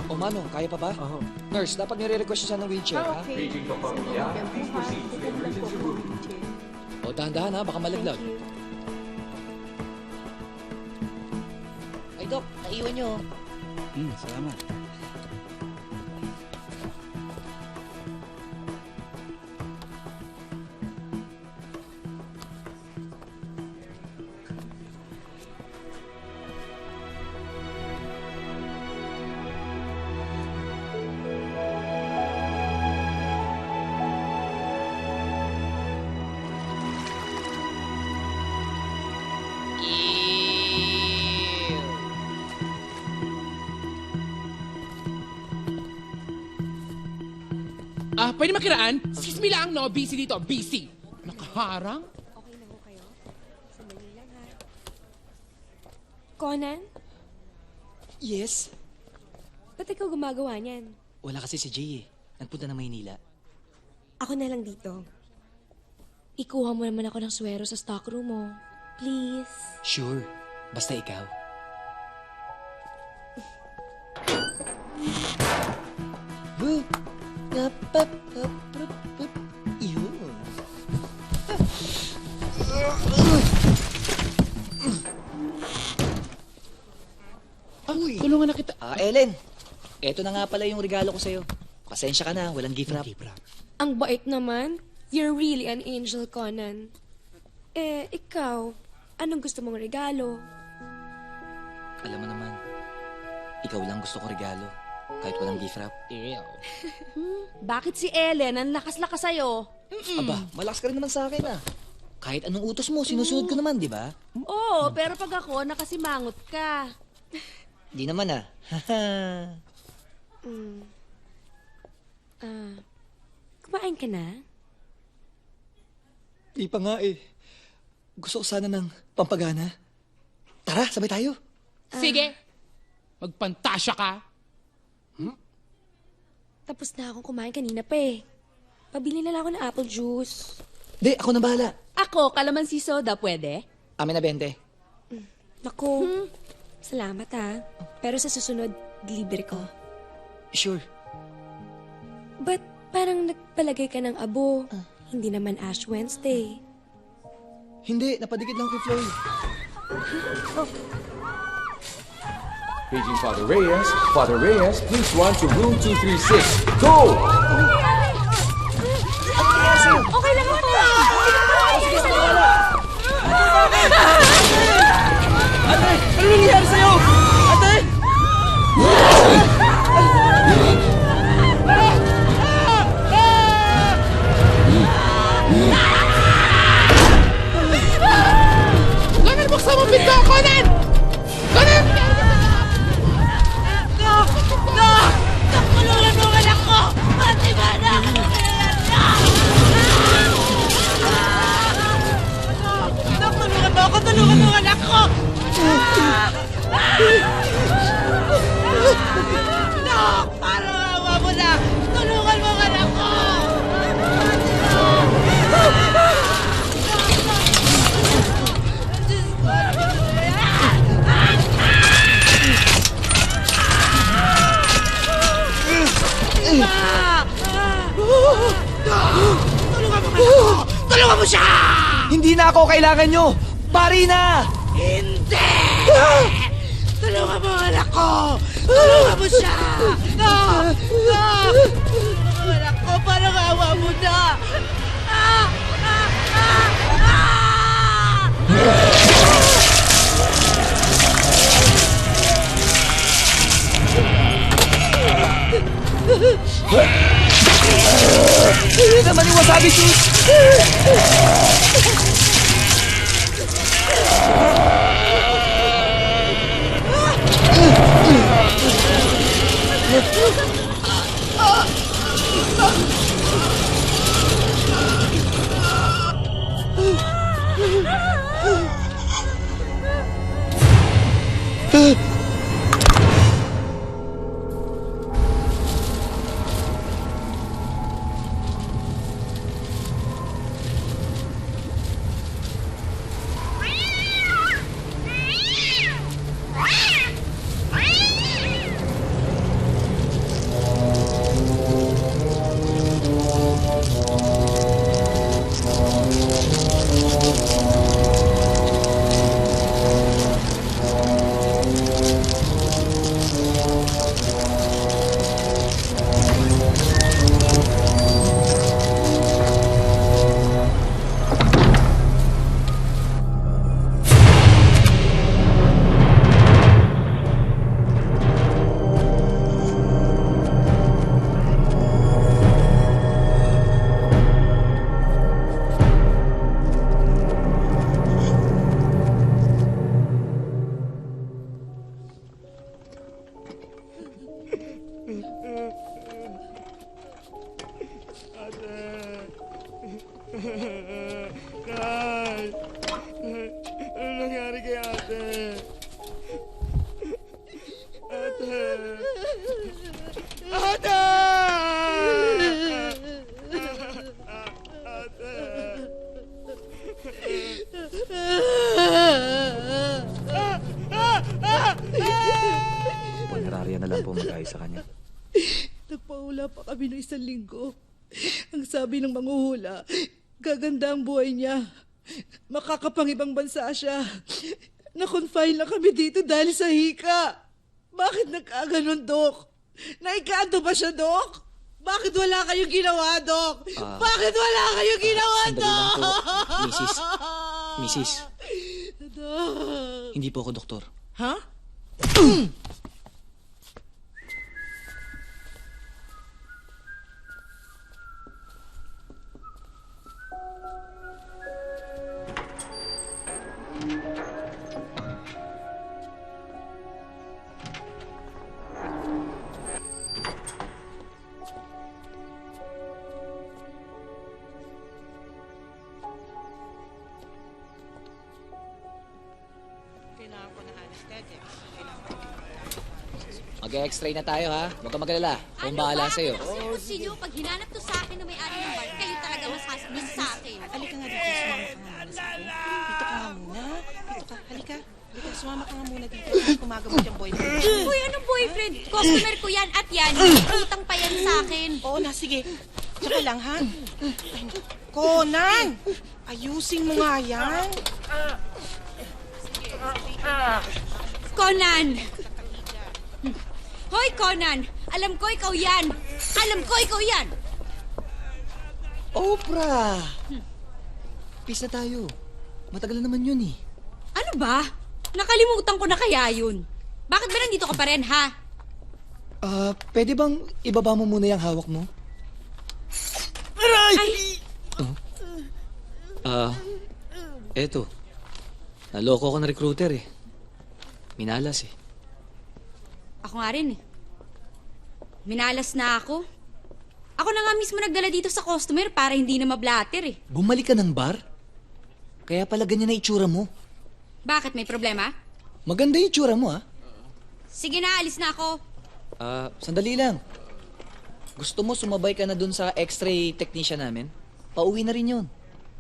O Manong, kaya pa ba? Nurse, dapat nire-request siya ng wheelchair, ha? O, dahan-dahan ha, baka malaglag. Ay, Dok, naiwan niyo. Salamat. Pwede makiraan? Excuse me lang, no? Busy dito, busy. Nakaharang? Okay na ho kayo? Sandali lang, ha? Conan? Yes? Ba't ikaw gumagawa niyan? Wala kasi si Jay eh. Nagpunta na Maynila. Ako na lang dito. Ikuha mo naman ako ng swero sa stockroom mo. Please. Sure. Basta ikaw. Yun. Tulungan na kita. Ellen. Eto na nga pala yung regalo ko sa'yo. Pasensya ka na, walang gift wrap. Ang bait naman. You're really an angel, Conan. Ikaw, anong gusto mong regalo? Alam mo naman, ikaw lang gusto ko regalo. Kahit walang gift wrap. Bakit si Ellen ang lakas-lakas sa'yo? Aba, malakas ka rin naman sa akin ah. Kahit anong utos mo, sinusunod ko naman, di ba? Oo, pero pag ako, nakasimangot ka. Di naman ah. Kumain ka na? Di pa nga eh. Gusto ko sana ng pampagana. Tara, sabay tayo. Sige. Magpantasya ka. Tapos na akong kumain kanina pa eh. Pabili na lang ako ng apple juice. Di, ako na bahala. Ako, kalamansi soda, pwede? Amin na 20. Naku, salamat ha. Pero sa susunod, deliver ko. Sure. But parang nagpalagay ka ng abo. Hindi naman Ash Wednesday. Hindi, napadikit lang kay Floyd. Paging Father Reyes. Father Reyes, please run to room 236. Go! Okay lang ako. Ate! Ano nangyayari sa'yo? Ate! Conan, buksan mo pinto! Conan! Conan! Tulungan mo ang anak ko! Pati ba na? Tulungan mo ako! Tulungan mo ang anak ko! Tulungan mo siya! Hindi na ako kailangan nyo! Pari na! Hindi! Tulungan mo ang anak ko! Tulungan mo siya! No! No! Tulungan mo ang anak ko! Parang awa mo na! Ah! Ah! Ah! Ah! Hindi naman yung wasabi juice! Nay! Ano nangyari kay ate? Ate! Ate! Punerarya na lang po mag-ayos sa kanya. Nagpahula pa kami ng 1 linggo. Ang sabi ng manghuhula, gaganda ang buhay niya. Makakapangibang bansa siya. Na-confine lang kami dito dahil sa hika. Bakit nagkaganon, Dok? Naikado ba siya, Dok? Bakit wala kayong ginawa, Dok? Bakit wala kayong ginawa, Sandali Dok? lang po, Mrs. Dok. Hindi po ako doktor. Ha? Mag-e-x-ray na tayo, ha? Huwag ka mag-alala. Kung bahala sa'yo. Kasi nyo, pag hinanap to sa akin na may-ari ng bar, kayo talaga masasabihin sa akin. Halika nga dito, sumama ka nga muna sa akin. Dito ka nga muna. Dito ka, halika. Halika, sumama ka nga muna dito. Kumagamot yung boyfriend. Uy, anong boyfriend? Customer ko yan at yan. Utang pa yan sa akin. Oo na, sige. Tsaka lang, ha? Conan! Ayusin mo nga yan. Conan! Hoy, Conan! Alam ko ikaw yan! Alam ko ikaw yan! Oprah! Peace na tayo. Matagal na naman yun, eh. Ano ba? Nakalimutan ko na kaya yun. Bakit ba nandito ka pa rin, ha? Pwede bang ibaba mo muna yung hawak mo? Ay! Eto. Naloko ko ng recruiter, eh. Minalas, eh. Ako nga rin, eh. Minalas na ako. Ako na nga mismo nagdala dito sa customer para hindi na mablatter, eh. Bumalik ka ng bar? Kaya pala ganyan na itsura mo. Bakit? May problema? Maganda yung itsura mo, ha? Sige na, alis na ako. Sandali lang. Gusto mo sumabay ka na dun sa x-ray technician namin? Pauwi na rin yun.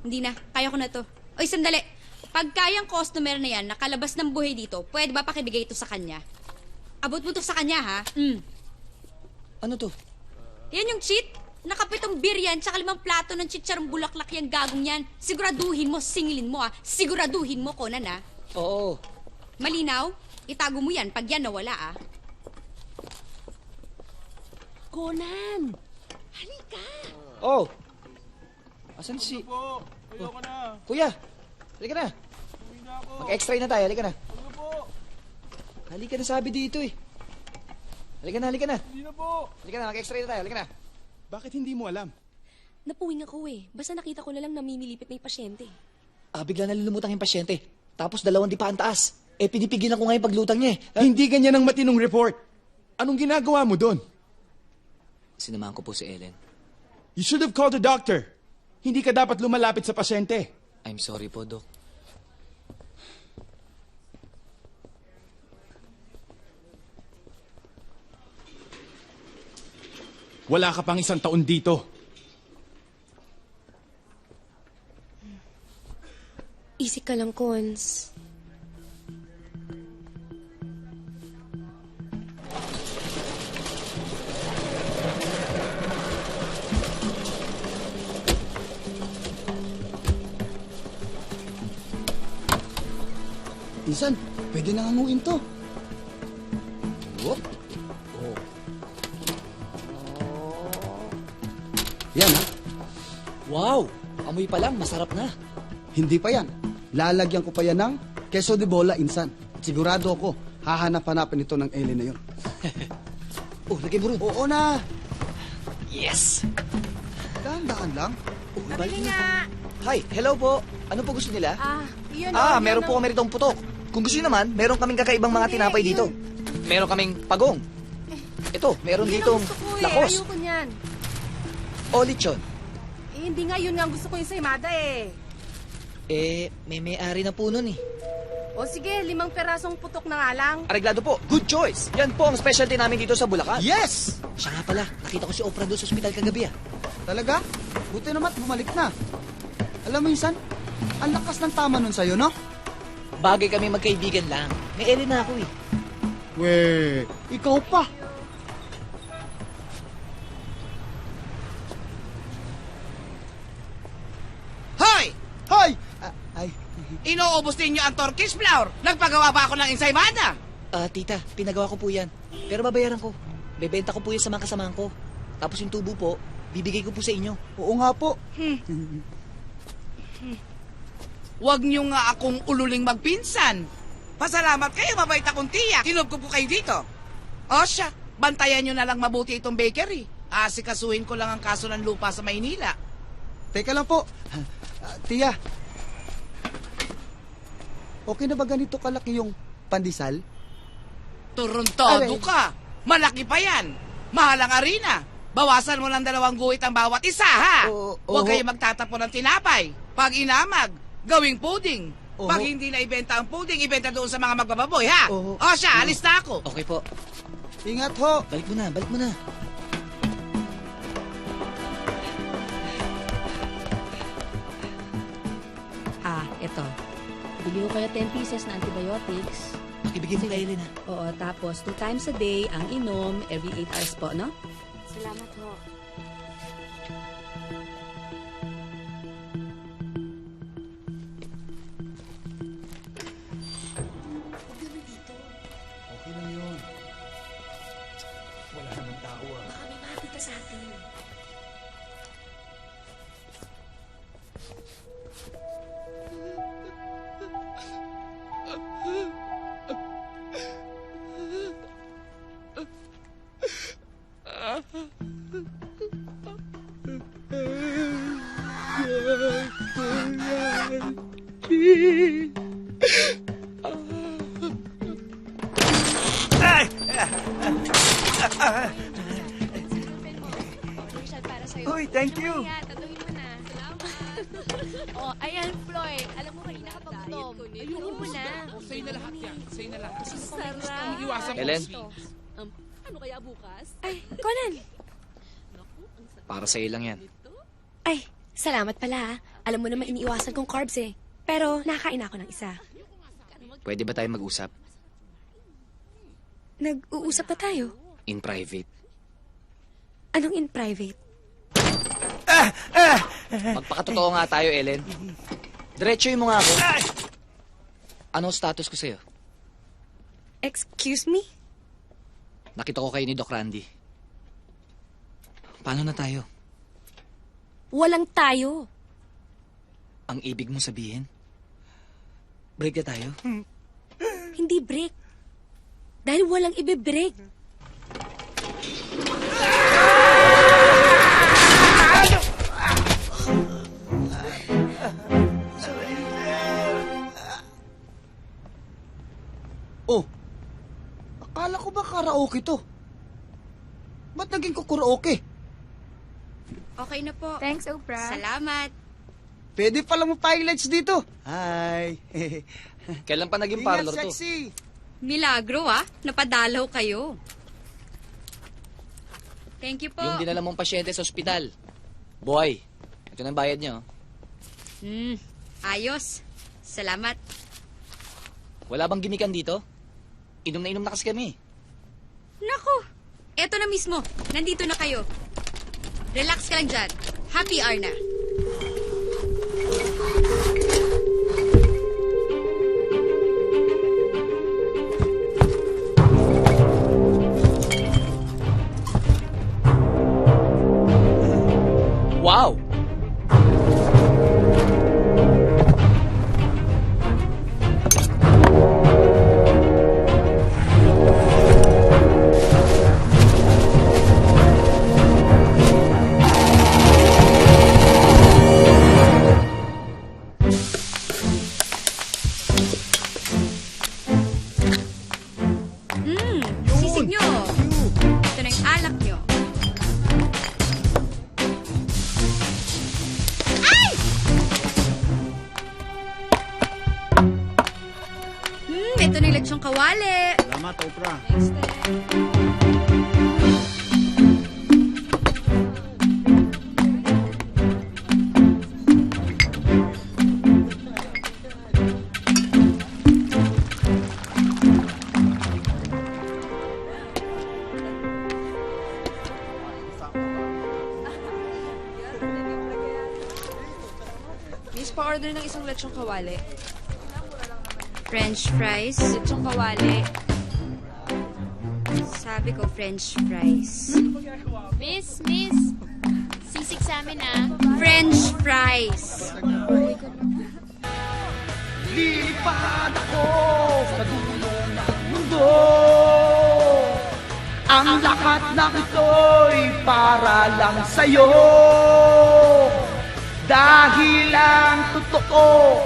Hindi na, kaya ko na to. Oy, sandali. Pag kayang customer na yan nakalabas ng buhay dito, pwede ba pakibigay ito sa kanya? Abot mo to sa kanya, ha? Ano to? Yan yung cheat. Nakapitong beer yan, tsaka 5 plato ng chicharong bulaklak yung gagong yan. Siguraduhin mo, singilin mo Siguraduhin mo, Conan Oo. Malinaw? Itago mo yan pag yan nawala Conan! Halika! Oh! Asan si... Kuya! Halika na! Mag-extra na tayo, halika na. Halika na sabi dito eh. Halika na, halika na. Halika na, mag-extra na tayo, halika na. Bakit hindi mo alam? Napuwing ako eh. Basta nakita ko na lang namimilipit na yung pasyente. Bigla nalulumutang yung pasyente. Tapos 2 di pa ang taas. Pinipigilan ko nga yung paglutang niya eh. Hindi ganyan ang matinong report. Anong ginagawa mo doon? Sinamahan ko po si Ellen. You should have called a doctor. Hindi ka dapat lumalapit sa pasyente. I'm sorry po, Doc. Wala ka pang 1 taon dito. Easy ka lang, Cons. Insan, pwede na nganguin to. Whoop. Oh. Yan ha, Wow! Amoy pa lang, masarap na. hindi pa yan. Lalagyan ko pa yan ng queso de bola, Insan. Sigurado ako, hahanap-hanapin ito ng Ellen na yun. Oh, lagay mo rin. Oo na, Yes! dahan-dahan lang. Oh, balik na. Hi, hello po. Ano po gusto nila? Yun Meron po kami ritong putok. Kung gusto niyo naman, meron kaming kakaibang mga tinapay dito. Meron kaming pagong. Ito, meron ditong lakos. Ayoko niyan. O lechon. Hindi nga yun nga ang gusto ko yung sa Imada May may-ari na po nun eh. O sige, 5 perasong putok na nga lang. Areglado po. Good choice. Yan po ang specialty namin dito sa Bulacan. Yes! Siya nga pala, nakita ko si Oprah doon sa ospital kagabi Talaga? Buti naman, bumalik na. Alam mo, Insan, ang lakas ng tama nun sa'yo, no? Bagay kami magkaibigan lang. May Ellen na ako eh. Weh, ikaw pa. Hoy! Hoy! Ay, Inuubos ninyo ang Turkish flour. Nagpagawa ba ako ng ensaymada? Tita, pinagawa ko po yan. Pero babayaran ko. Bebenta ko po yan sa mga kasamahan ko. Tapos yung tubo po, bibigay ko po sa inyo. oo nga po. Huwag niyo nga akong ululing magpinsan. Pasalamat kayo, mabait akong tiya. Tinob ko po kayo dito. O siya, bantayan niyo na lang mabuti itong bakery. Asikasuhin ko lang ang kaso ng lupa sa Maynila. Teka lang po. Tiya, okay na ba ganito kalaki yung pandesal? Turuntado Aray. ka. Malaki pa yan. Mahal ang arena. Bawasan mo ng 2 guhit ang bawat isa, ha? Oo, Huwag oo. kayo magtatapon ng tinapay. Pag inamag, gawing pudding. Oo. Pag hindi na ibenta ang pudding, ibenta doon sa mga magbababoy, ha? Oo. O siya, alis na ako. Okay po. Ingat ho. Balik mo na, balik mo na. Ito. Bili ko kayo 10 pieces na antibiotics. Pakibigay mo kay Ellen ha. Oo, tapos 2 times a day ang inom every 8 hours po, no? Salamat ho. Okay lang yun. Wala naman tao Baka may makakita sa atin. Uy, thank you. Oh, ayan, Floyd. Alam mo, kanina ka pagutom. Ayun mo na. Sa'yo na lahat yan. Sa'yo na lahat. Sarap. Iwasan mo. Ellen, Ano kaya bukas? Ay, Conan. para sa'yo lang yan. Ay, salamat pala ha. Alam mo naman iniiwasan kong carbs eh. Pero nakain ako ng isa. Pwede ba tayo mag-usap? Nag-uusap na tayo. In private. Anong in private? Magpakatotoo nga tayo, Ellen. Diretsuhin mo nga ako. Ano status ko sa'yo? Excuse me? Nakita ko kayo ni Doc Randy. Paano na tayo? Walang tayo. Ang ibig mo sabihin? Break na tayo? Hindi break. Dahil walang ibe-break. Oh, akala ko ba karaoke to? Ba't naging kukuraoke? Okay na po. Thanks, Oprah. Salamat. Pwede pala mo pilots dito. Hi. Kailan pa naging Ingat, parlor to? sexy. Milagro napadalaw kayo. Thank you po. Yung dinala mong pasyente sa ospital. Boy, ito na ang bayad niyo. Ayos. Salamat. Wala bang gimikan dito? Inom na inom na kasi kami. Naku, eto na mismo. Nandito na kayo. Relax ka lang dyan. Happy hour na. Wow! Sisig nyo. Ito na yung alak nyo. Ay! Ito na yung lechong kawali. Salamat, Oprah. Miss, pa-order ng isang lechong kawali. French fries. Lechong kawali. Sabi ko French fries. Miss, sisig sa amin French fries. Lilipad ako sa dulo ng mundo. Ang lahat ng ito'y para lang sa'yo. Dahil ang totoo,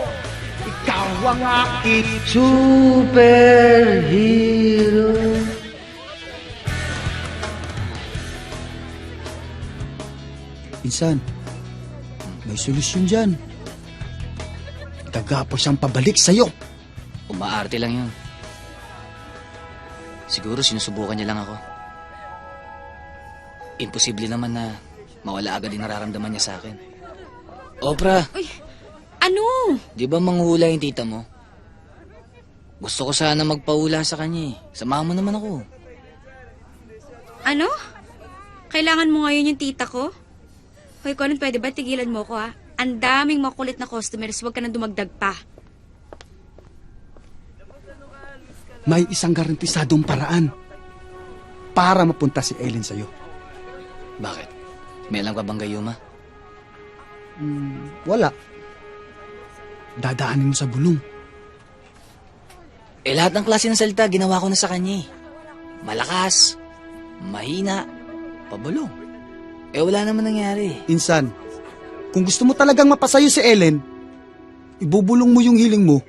ikaw ang aking superhero. Insan, may solusyon dyan. Gagapos siyang pabalik sa'yo. Umaarte lang yun. Siguro sinusubukan niya lang ako. Imposible naman na mawala agad yung nararamdaman niya sa akin. Oprah, Uy, ano? di ba manghula yung tita mo? Gusto ko sana magpahula sa kanya eh. Samahan mo naman ako. Ano? Kailangan mo ngayon yung tita ko? Hoy, Conan, pwede ba tigilan mo ko ha? Ang daming makulit na customers, huwag ka na dumagdag pa. May isang garantisadong paraan para mapunta si Ellen sa'yo. Bakit? May alam ka bang gayuma? Wala. Dadaanin mo sa bulong. Eh lahat ng klase ng salita ginawa ko na sa kanya eh. Malakas, mahina, pabulong. Eh wala naman nangyari. Insan, kung gusto mo talagang mapasayo si Ellen, ibubulong mo yung hiling mo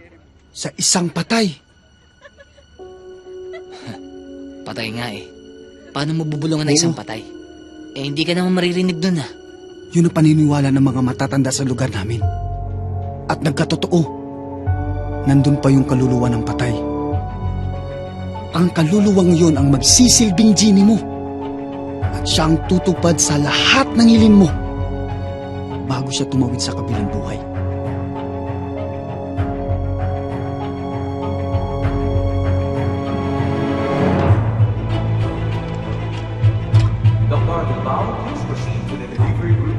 sa isang patay. Patay nga eh. Paano mo bubulungan na isang patay? Eh hindi ka naman maririnig dun ah. Yun ang paniniwala ng mga matatanda sa lugar namin. At nagkatotoo, nandun pa yung kaluluwa ng patay. Ang kaluluwang yun ang magsisilbing genie mo. At siyang tutupad sa lahat ng hiling mo bago siya tumawid sa kabilang buhay. Dr. Bilbao, please proceed to the delivery room.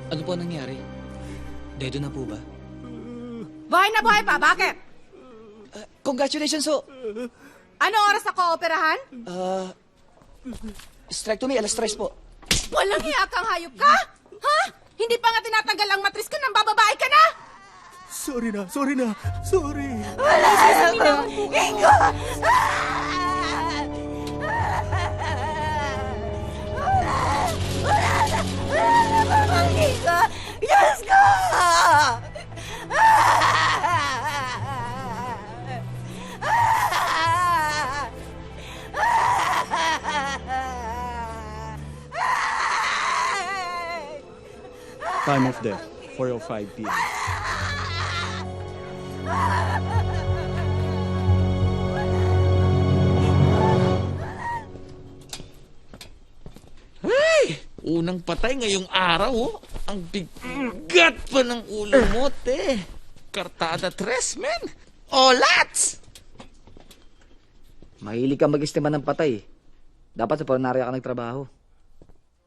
Ano po nangyari? Dedo na po ba? Buhay na buhay pa, bakit? Congratulations ho! Ano oras ako operahan? Strike to me, 3:00 po. Walang hiya kang hayop ka? Ha? Hindi pa nga tinatanggal ang matris ko nang bababae ka na? Sorry na. Wala na lang Ingo! Wala na mamangkin ko! Diyos ko! Time of death, 4:05 p.m. Hey! Unang patay ngayong araw, oh. Ang bigat pa ng ulo mo, te. Kartada 3, men. Olats! Mahilig ka mag-estima ng patay. Dapat sa paranarya ka nagtrabaho.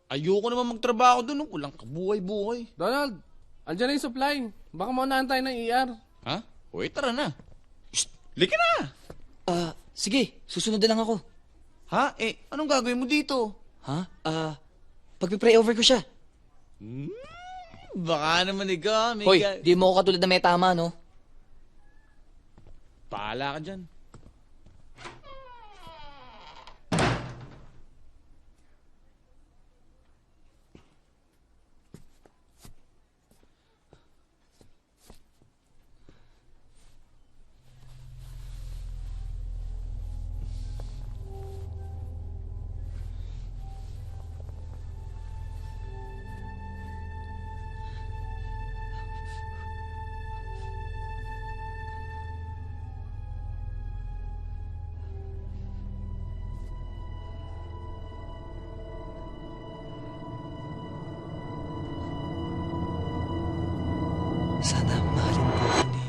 Ayoko naman magtrabaho doon, oh. Walang kabuhay-buhay. Donald, andyan na yung supply. Baka maunahan tayo ng ER. Ha? Uy, tara na. Shh! Lika na! Sige, susunod na lang ako. Ha? Anong gagawin mo dito? Ha? Pagpipray over ko siya. Baka naman ikaw, may Hoy, di mo ako katulad na may tama, no? Paala ka dyan. Sana mahalin ko ako ni...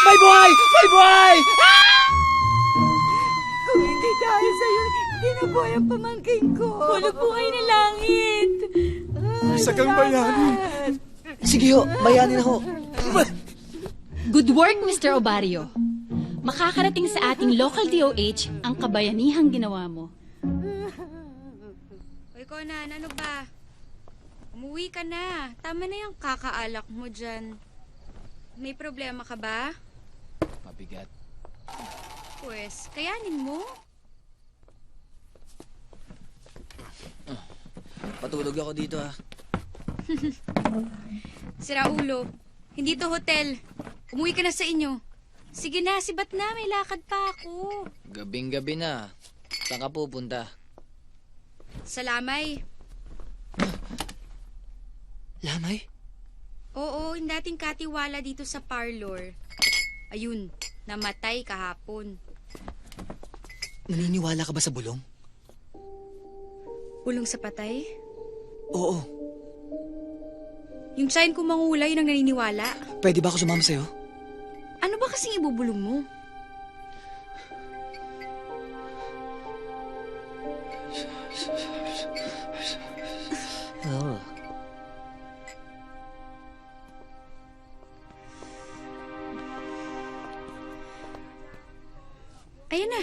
May buhay! May buhay! Kung hindi dahil sa'yo, hindi na buhay ang pamangkin ko. Hulog buhay na langit. Isa kang bayani. Sige ho, bayanin ho. Good work, Mr. Obario. Makakarating sa ating local DOH ang kabayanihang ginawa mo. Hoy, Conan, ano ba? Umuwi ka na. Tama na yung kakaalak mo dyan. May problema ka ba? Mabigat. Pwes, kayanin mo. Patulog ako dito, ha. Sira ulo. Hindi to hotel. Umuwi ka na sa inyo. Sige na, sibat na. May lakad pa ako. Gabing-gabi na. Saan ka pupunta? Sa Lamay. Lamay? Oo, yung dating katiwala dito sa parlor. Ayun, namatay kahapon. Naniniwala ka ba sa bulong? Bulong sa patay? Oo. Yung tsahin ko mangulay yun ang naniniwala. Pwede ba ako sumama sa'yo? Ano ba kasing ibubulong mo? Oo. Ayan na.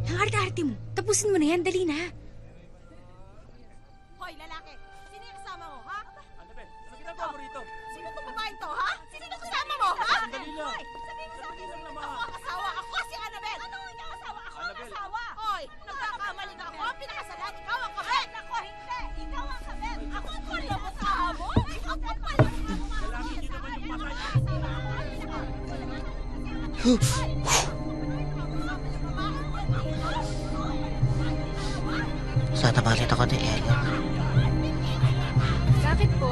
Ang arte-arte mo. Tapusin mo na yan. Dali na. Hoy, lalaki! Sino yung kasama mo, ha? Annabel, ano ginagawa mo rito? Sino itong babaeng to, ha? Sino itong kasama mo, ha? Sandali lang. Hoy, sabihin mo sa akin, sino ako ang asawa? Ako si Annabel! Ano ang asawa? Ako ang asawa! Hoy, nagkakamali ka ako. Pinakasalan, ikaw ang kabit! Sana malit ako ni Ellen. Bakit po?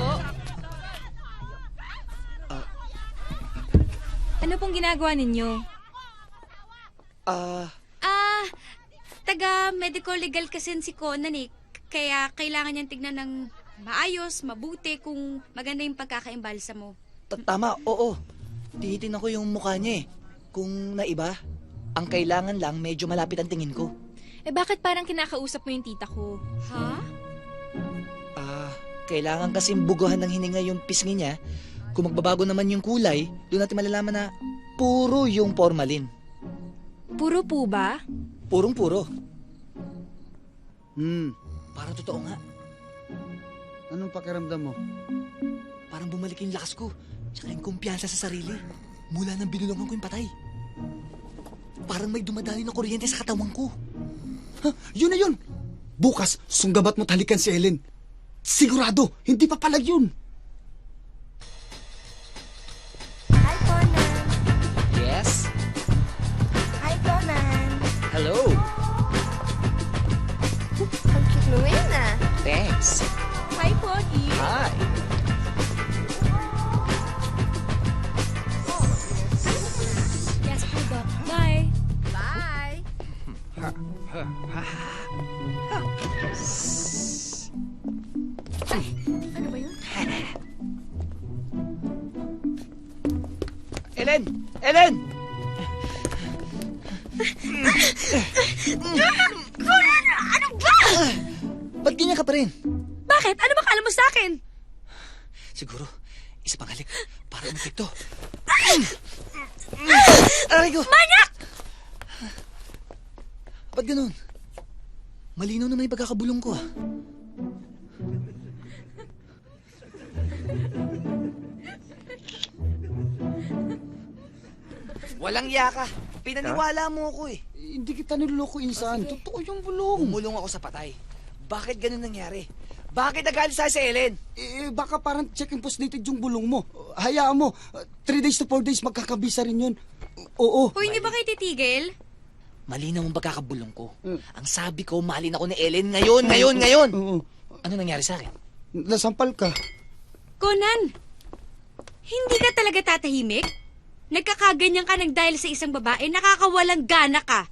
Ano pong ginagawa ninyo? Taga medical legal kasi si Conan eh. Kaya kailangan niyang tignan ng maayos, mabuti kung maganda yung pagkakaimbalsa mo. Tama, oo. Tinitingnan ko yung mukha niya eh. Kung naiba, ang kailangan lang medyo malapit ang tingin ko. Eh bakit parang kinakausap mo yung tita ko? Ha? Kailangan kasing buguhan ng hininga yung pisngi niya. Kung magbabago naman yung kulay, doon natin malalaman na puro yung formalin. Puro po ba? Purong-puro. Parang totoo nga. Anong pakiramdam mo? Parang bumalik yung lakas ko. Tsaka yung kumpiyansa sa sarili. Mula nang binulungan ko yung patay. Parang may dumadali na kuryente sa katawan ko. Ha? Yun na yun! Bukas, sunggabat mo talikan si Ellen. Sigurado, hindi pa palag yun. Hi, Conan. Yes? Hi, Conan. Hello. Ang cute mo ngayon ah. Thanks. Hi, Pogi. Hi. Yes, po, Bye. Bye. Ano ba yun? Ellen! Ellen! Conan! Ano ba? Ba't ganyan ka pa rin? Bakit? Ano ba kala mo sa akin? Siguro, isa pang halik para umipikto. Aray ko! Manyak! Ba't ganun? Malinaw naman yung pagkakabulong ko ah. Walang iya ka. Pinaniwala mo ako eh. Hindi kita niloloko, Insan. Totoo yung bulong. Umulong ako sa patay. Bakit ganun nangyari? Bakit nagalit sa'yo si Ellen? Baka parang check and post dated yung bulong mo. Hayaan mo. 3 days to 4 days magkakabisa rin yun. Oo. Hoy, hindi ba kayo titigil? Malinaw ang pagkakabulong ko. Ang sabi ko, mahalin ako ni Ellen ngayon. Ano nangyari sa akin? Nasampal ka. Conan, hindi ka talaga tatahimik? Nagkakaganyan ka ng dahil sa isang babae, nakakawalang gana ka.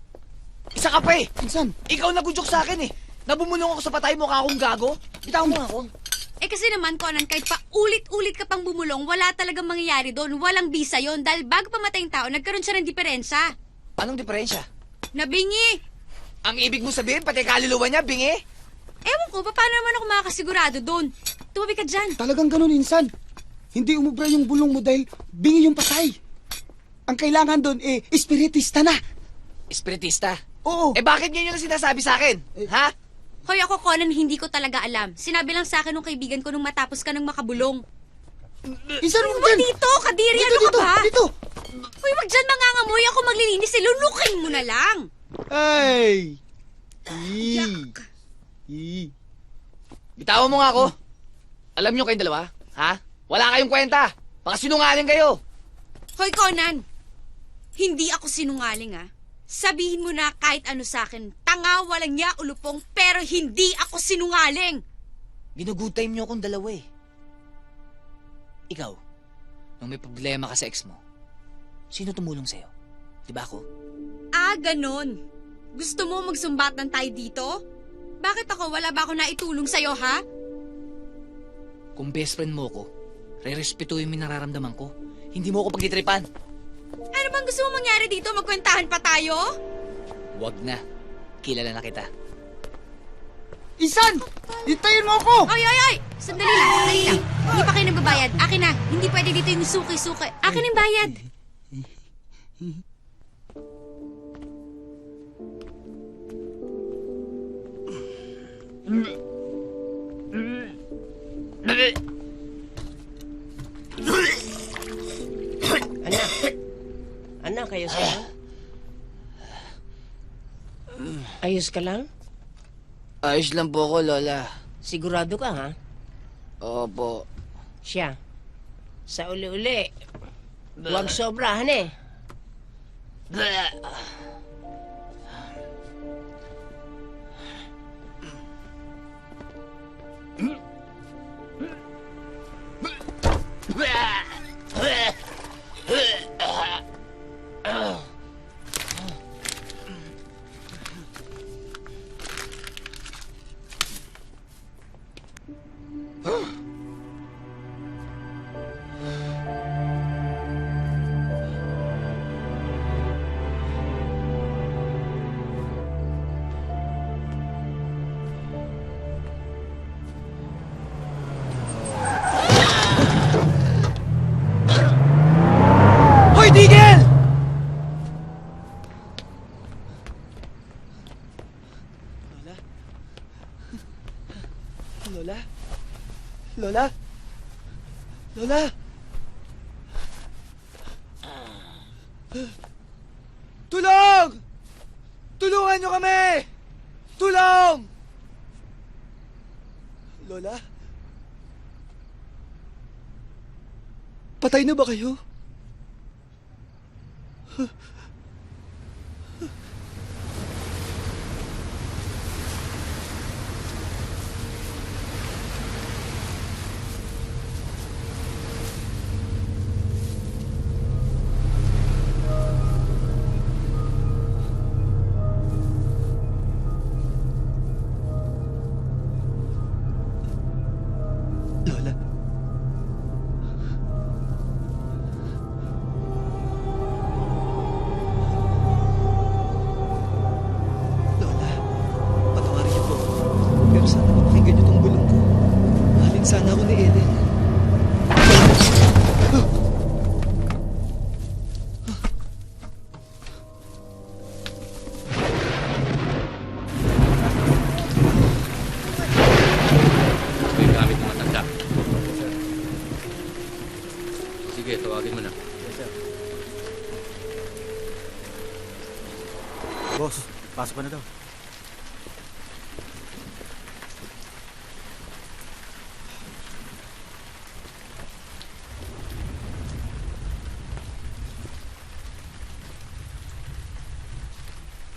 Isa ka pa eh! Insan! Ikaw nagudyok sa akin eh! Nabumulong ako sa patay mo, akong gago! Bitawan mo ako! Eh kasi naman, Conan, kahit pa ulit-ulit ka pang bumulong, wala talagang mangyayari doon. Walang bisa yon dahil bago pamatay yung tao, nagkaroon siya ng diferensya. Anong diferensya? Nabingi! Ang ibig mo sabihin, pati kaluluwa niya, bingi? Ewan ko, paano naman ako makakasigurado doon? Tumabi ka dyan. Talagang ganun, Insan. Hindi umubra yung bulong mo dahil bingi yung patay. Ang kailangan doon espiritista na. Espiritista? Oo. Bakit ganyan ang sinasabi sa akin? Ha? Hoy, ako, Conan, hindi ko talaga alam. Sinabi lang sa akin ng kaibigan ko nung matapos ka ng makabulong. Insan mo dyan! Dito, kadiri, ano ka ba? Dito! Hoy, wag dyan mangangamoy. Ako maglilinis, lunukin mo na lang. Ay! Bitawan mo nga ako. Alam niyo kayong dalawa, ha? Wala kayong kwenta. Baka sinungaling kayo. Hoy, Conan! Hindi ako sinungaling, ah. Sabihin mo na kahit ano sa akin. Tanga, walang niya, ulupong, pero hindi ako sinungaling! Ginugood time niyo akong dalawa eh. Ikaw, nung may problema ka sa ex mo, sino tumulong sa'yo? Di ba ako? Ah, ganon. Gusto mo magsumbatan tayo dito? Bakit ako? Wala ba ako naitulong sa'yo, ha? Kung best friend mo ko, re-respetuhin mo yung nararamdaman ko. Hindi mo ako pagtitripan. Ano bang gusto mo mangyari dito? Magkwentahan pa tayo? Wag na. Kilala na kita. Insan! Hintayin mo ako! Ay! Sandali lang. Hindi pa kayo nagbabayad. Akin na. Hindi pwede dito yung suki-suki. Akin yung bayad. Anak, ayos ka lang? Ayos ka lang? Ayos lang po ako, Lola. Sigurado ka, ha? Opo. Siya, sa uli-uli, huwag sobrahan eh. Hoy, Digel! Lola? Lola? Lola? Tulong! Tulungan nyo kami! Tulong! Lola? Patay na ba kayo? Lola? Lola, patawarin niyo po. Pero sana mapakinggan niyo tong bulong ko. Mahalin sana ako ni Ellen. Ito yung gamit ng matanda. Sige, tawagin mo na. Boss, pasok ka na daw.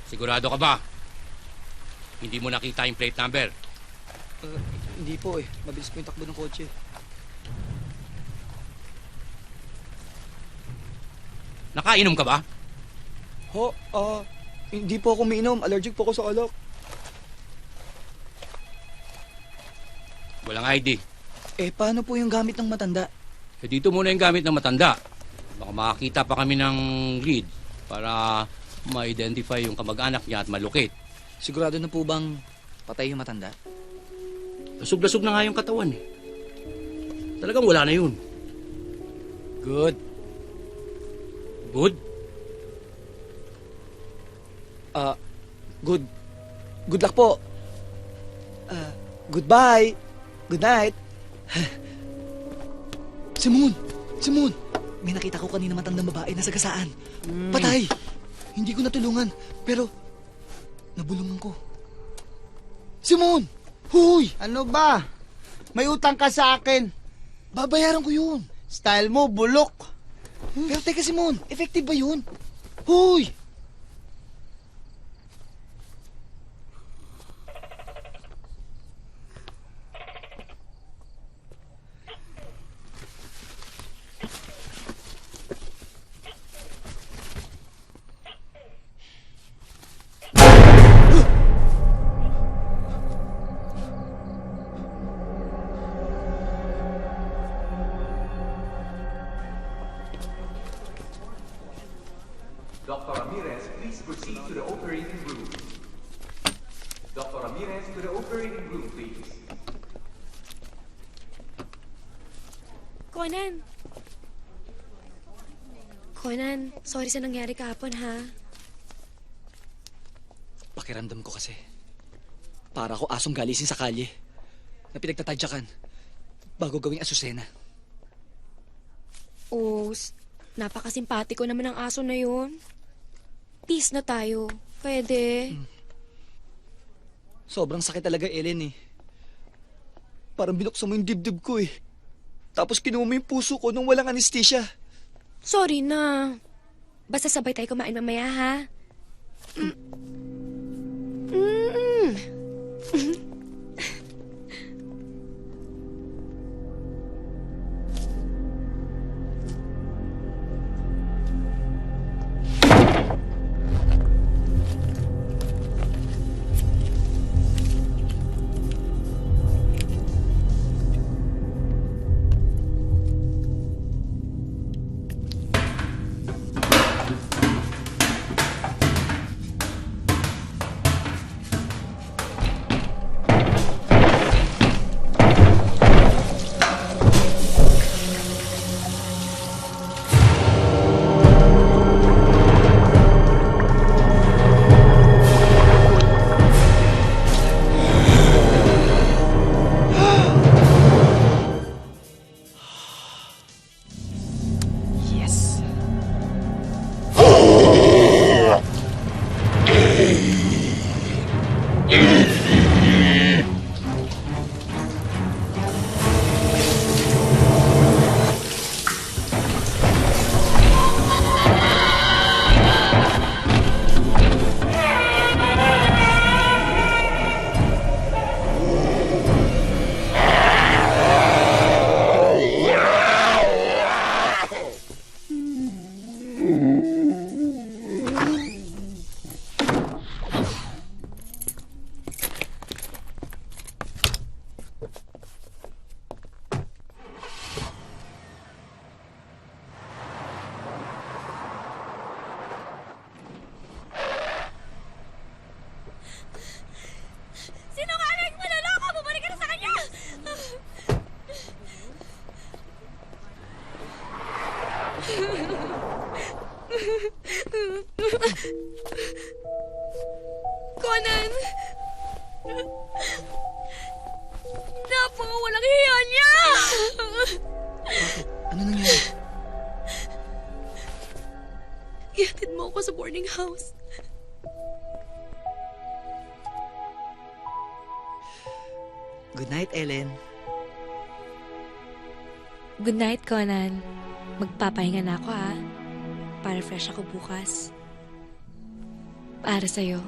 Sigurado ka ba? Hindi mo nakita yung plate number. Hindi po eh. Mabilis po yung takbo ng kotse. Nakainom ka ba? Ho, hindi po ako umiinom. Allergic po ako sa alak. Walang ID. Eh, paano po yung gamit ng matanda? Eh, dito muna yung gamit ng matanda. Baka makakita pa kami ng lead para ma-identify yung kamag-anak niya at malocate. Sigurado na po bang patay yung matanda? Lasog-lasog na nga yung katawan eh. Talagang wala na yun. Good. Good? Good. Good luck po. Goodbye. Good night. Simon! Simon! May nakita ko kanina matandang babae na sagasaan. Patay! Hindi ko natulungan, pero nabulungan ko. Simon! Huy! Ano ba? May utang ka sa akin. Babayaran ko yun. Style mo, bulok. Pero teka Simon, effective ba yun? Huy! Dr. Ramirez, please proceed to the operating room. Dr. Ramirez, to the operating room, please. Conan! Conan, sorry sa nangyari kahapon, ha? Pakiramdam ko kasi. Para ako asong galisin sa kalye na pinagtatadyakan bago gawing asusena. Oh, napakasimpatiko naman ang aso na yun. Peace na tayo. Pwede. Sobrang sakit talaga, Ellen eh. Parang binuksan mo yung dibdib ko eh. Tapos kinuha mo yung puso ko nung walang anesthesia. Sorry na. Basta sabay tayo kumain mamaya, ha? Sinungaling! Manaloko! Bumalik ka na sa kanya! Conan! Napakawalang hiya niya! Ano nangyari? Ihatid mo ako sa boarding house. Good night, Ellen. Good night, Conan. Magpapahinga na ako, ha? Para fresh ako bukas. Para sa'yo.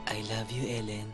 I love you, Ellen.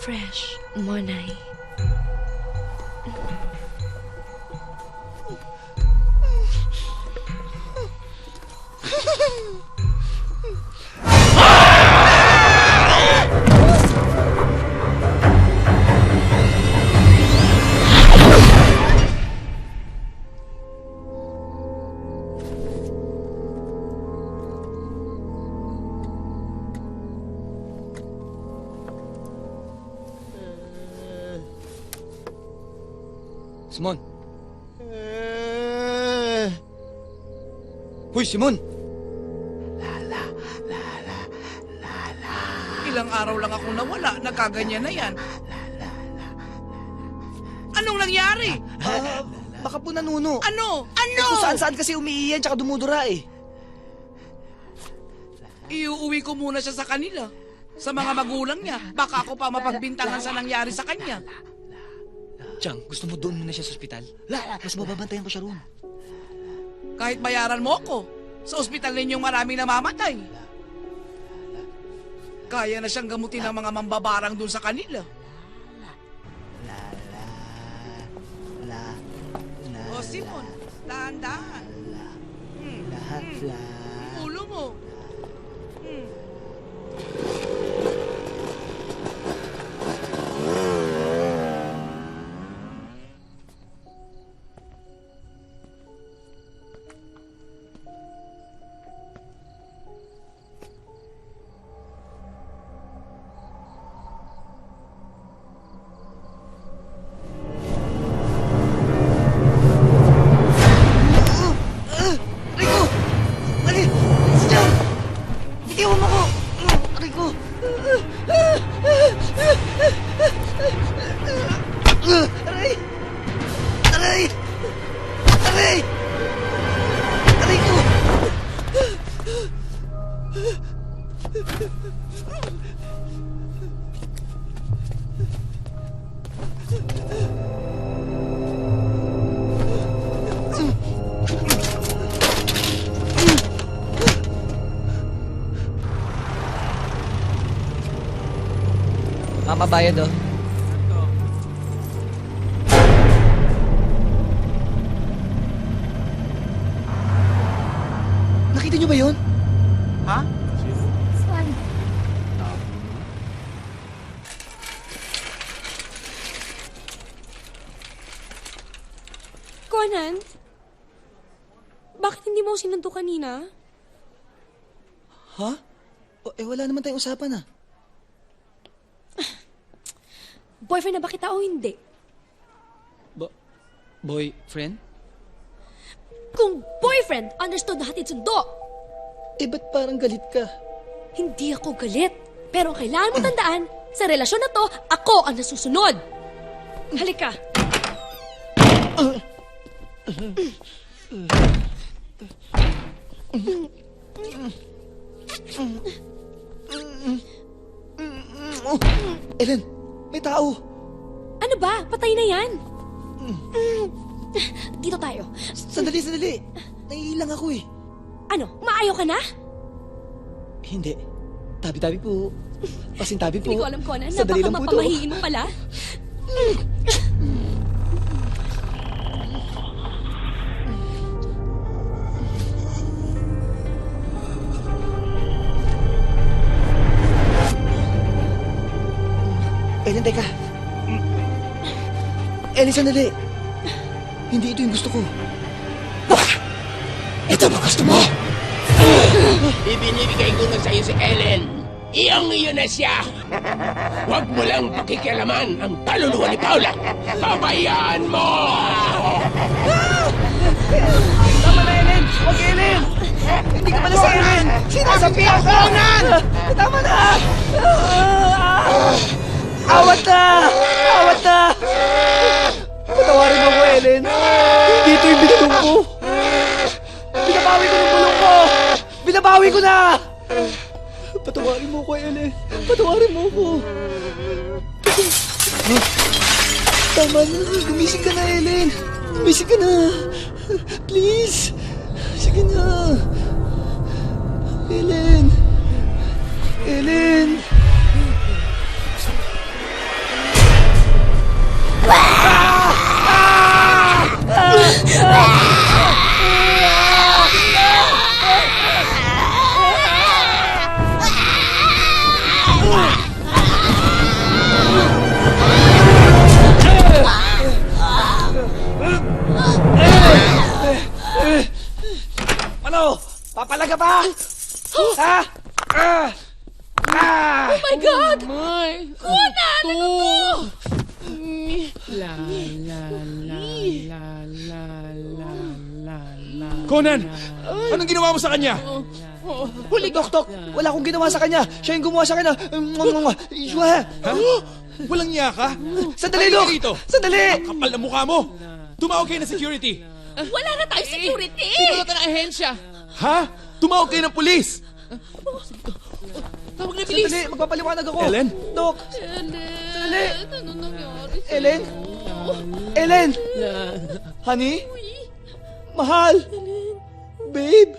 Fresh, Monay. Simon! Hoy, Simon! Ilang araw lang akong nawala, nagkaganyan na yan. Anong nangyari? Baka po nanuno. Ano? Eh, kung saan-saan kasi umiiyan tsaka dumudura eh. Iuuwi ko muna siya sa kanila. Sa mga magulang niya. Baka ako pa mapagbintangan sa nangyari sa kanya. Chang, gusto mo doon muna siya sa ospital? Mas mababantayan ko siya roon. Kahit bayaran mo ako, sa ospital ninyong maraming namamatay. Kaya na siyang gamutin ng mga mambabarang dun sa kanila. O, Simon, dahan-dahan. Ulo mo. Bitiwan mo ko! Aray ko! Aray! Aray! Aray! Aray ko! Mama, bayad oh. Nakita niyo ba yun? Ha? Saan? Conan? Bakit hindi mo ako sinundo kanina? Ha? Wala naman tayong usapan ah. Boyfriend na ba kita o hindi? Boyfriend? Kung boyfriend, understood na hatid sundo. Ba't parang galit ka? Hindi ako galit. Pero ang kailangan mo tandaan, sa relasyon na to, ako ang nasusunod. Halika. Ellen, may tao. Ano ba? Patay na yan. Dito tayo. Sandali. Naiilang ako eh. Ano? Maayaw ka na? Hindi. Tabi-tabi po. Pasintabi po. Hindi ko alam, Conan. Sandali lang po ito. Napaka-mapamahiin mo pala. Ellen, teka. Ellen, sandali. Hindi ito yung gusto ko. Ito ba gusto mo? Ibinibigay ko na sa'yo si Ellen. Iyong-iyo na siya. Huwag mo lang pakikialaman ang kaluluwa ni Paula. Pabayaan mo! Tama na, Ellen! Huwag, Ellen! Hindi ka pala si Ellen! Sinasabi ako! Conan! Tama na! Awat na! Awat na! Patawarin mo ko, Ellen. Hindi ito yung binulong ko. Binabawi ko ng bulong ko! Binabawi ko na! Patawarin mo ko, Ellen. Patawarin mo ko. Tama na. Gumising ka na, Ellen. Gumising ka na. Please. Sige na. Ellen. Ellen. Ano? Papalaga pa? Ha? Oh my God! Conan! Ano to? Conan! Anong ginawa mo sa kanya? Huli, Tok. Wala akong ginawa sa kanya. Siya yung gumawa sa kanya. Ha? Walang niya ka? Sandali, Halika Dok! rito. Sandali! Ang kapal na mukha mo! Tumawag kayo ng security! Wala na tayo security! Pinulutan ng ahensya. Ha? Tumawag kayo ng pulis! Tawag na bilis. Sandali, magpapaliwanag ako. Ellen? Dok! Sandali! Ellen? Ellen? Honey? Mahal? Babe?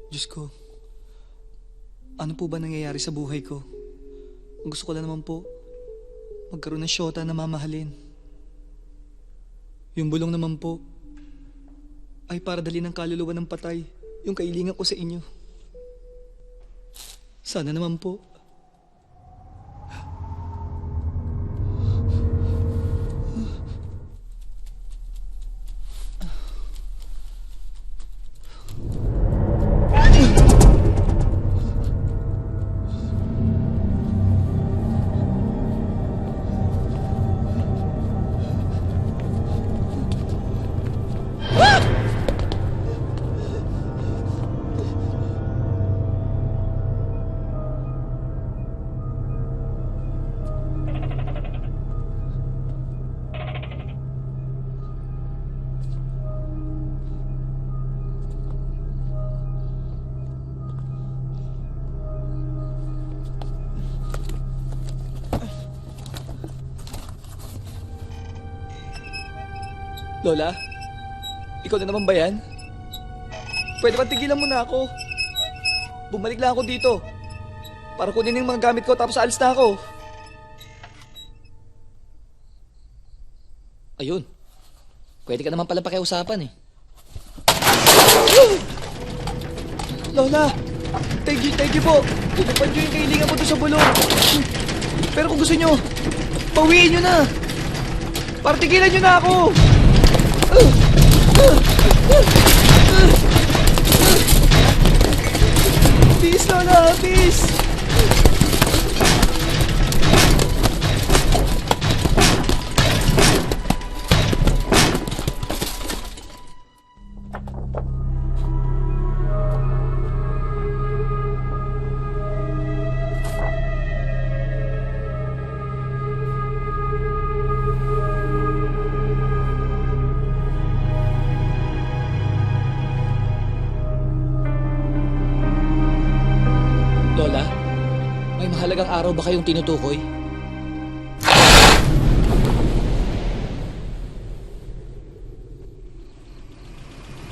Diyos ko, ano po ba nangyayari sa buhay ko? Ang gusto ko lang naman po, magkaroon ng syota na mamahalin. Yung bulong naman po, ay para dali ng kaluluwa ng patay, yung kailingan ko sa inyo. Sana naman po. Lola? Ikaw na naman ba yan? Pwede ba tigilan mo na ako? Bumalik lang ako dito. Para kunin yung mga gamit ko tapos alis na ako. Ayun. Pwede ka naman pala pakiusapan eh. Lola! Thank you po! Tinupad nyo yung kailingan mo doon sa bulong. Pero kung gusto nyo, pawiin nyo na! Para tigilan nyo na ako! Peace, Lola! Peace! Lola, may mahalagang araw ba kayong tinutukoy?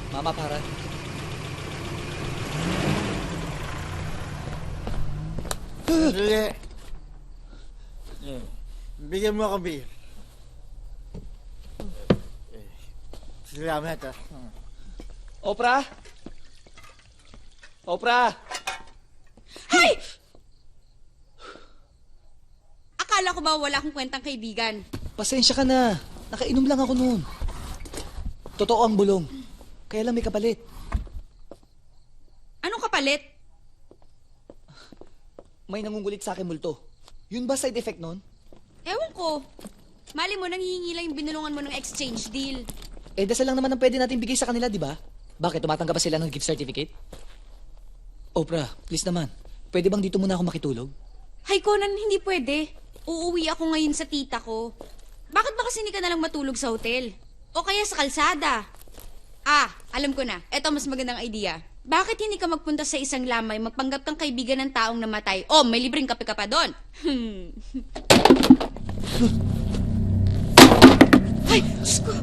Mama, para. Sandali. Bigyan mo kami. Salamat ah. Oprah? Oprah! Hey! Akala ko ba wala akong kwentang kaibigan? Pasensya ka na. Nakainom lang ako noon. Totoo ang bulong. Kaya lang may kapalit. Anong kapalit? May nangungulit sa akin multo. Yun ba side effect nun? Ewan ko. Mali mo, nanghihingi lang yung binulungan mo ng exchange deal. Eh, dasal lang naman ang pwede natin bigay sa kanila, di ba? Bakit, tumatanggap ba sila ng gift certificate? Oprah, please naman. Pwede bang dito muna ako makitulog? Hay, Conan, hindi pwede. Uuwi ako ngayon sa tita ko. Bakit ba kasi hindi ka nalang matulog sa hotel? O kaya sa kalsada? Ah, alam ko na. Eto mas magandang idea. Bakit hindi ka magpunta sa isang lamay, magpanggap kang kaibigan ng taong namatay? Oh, may libreng kape ka pa doon. Ay, Diyos ko.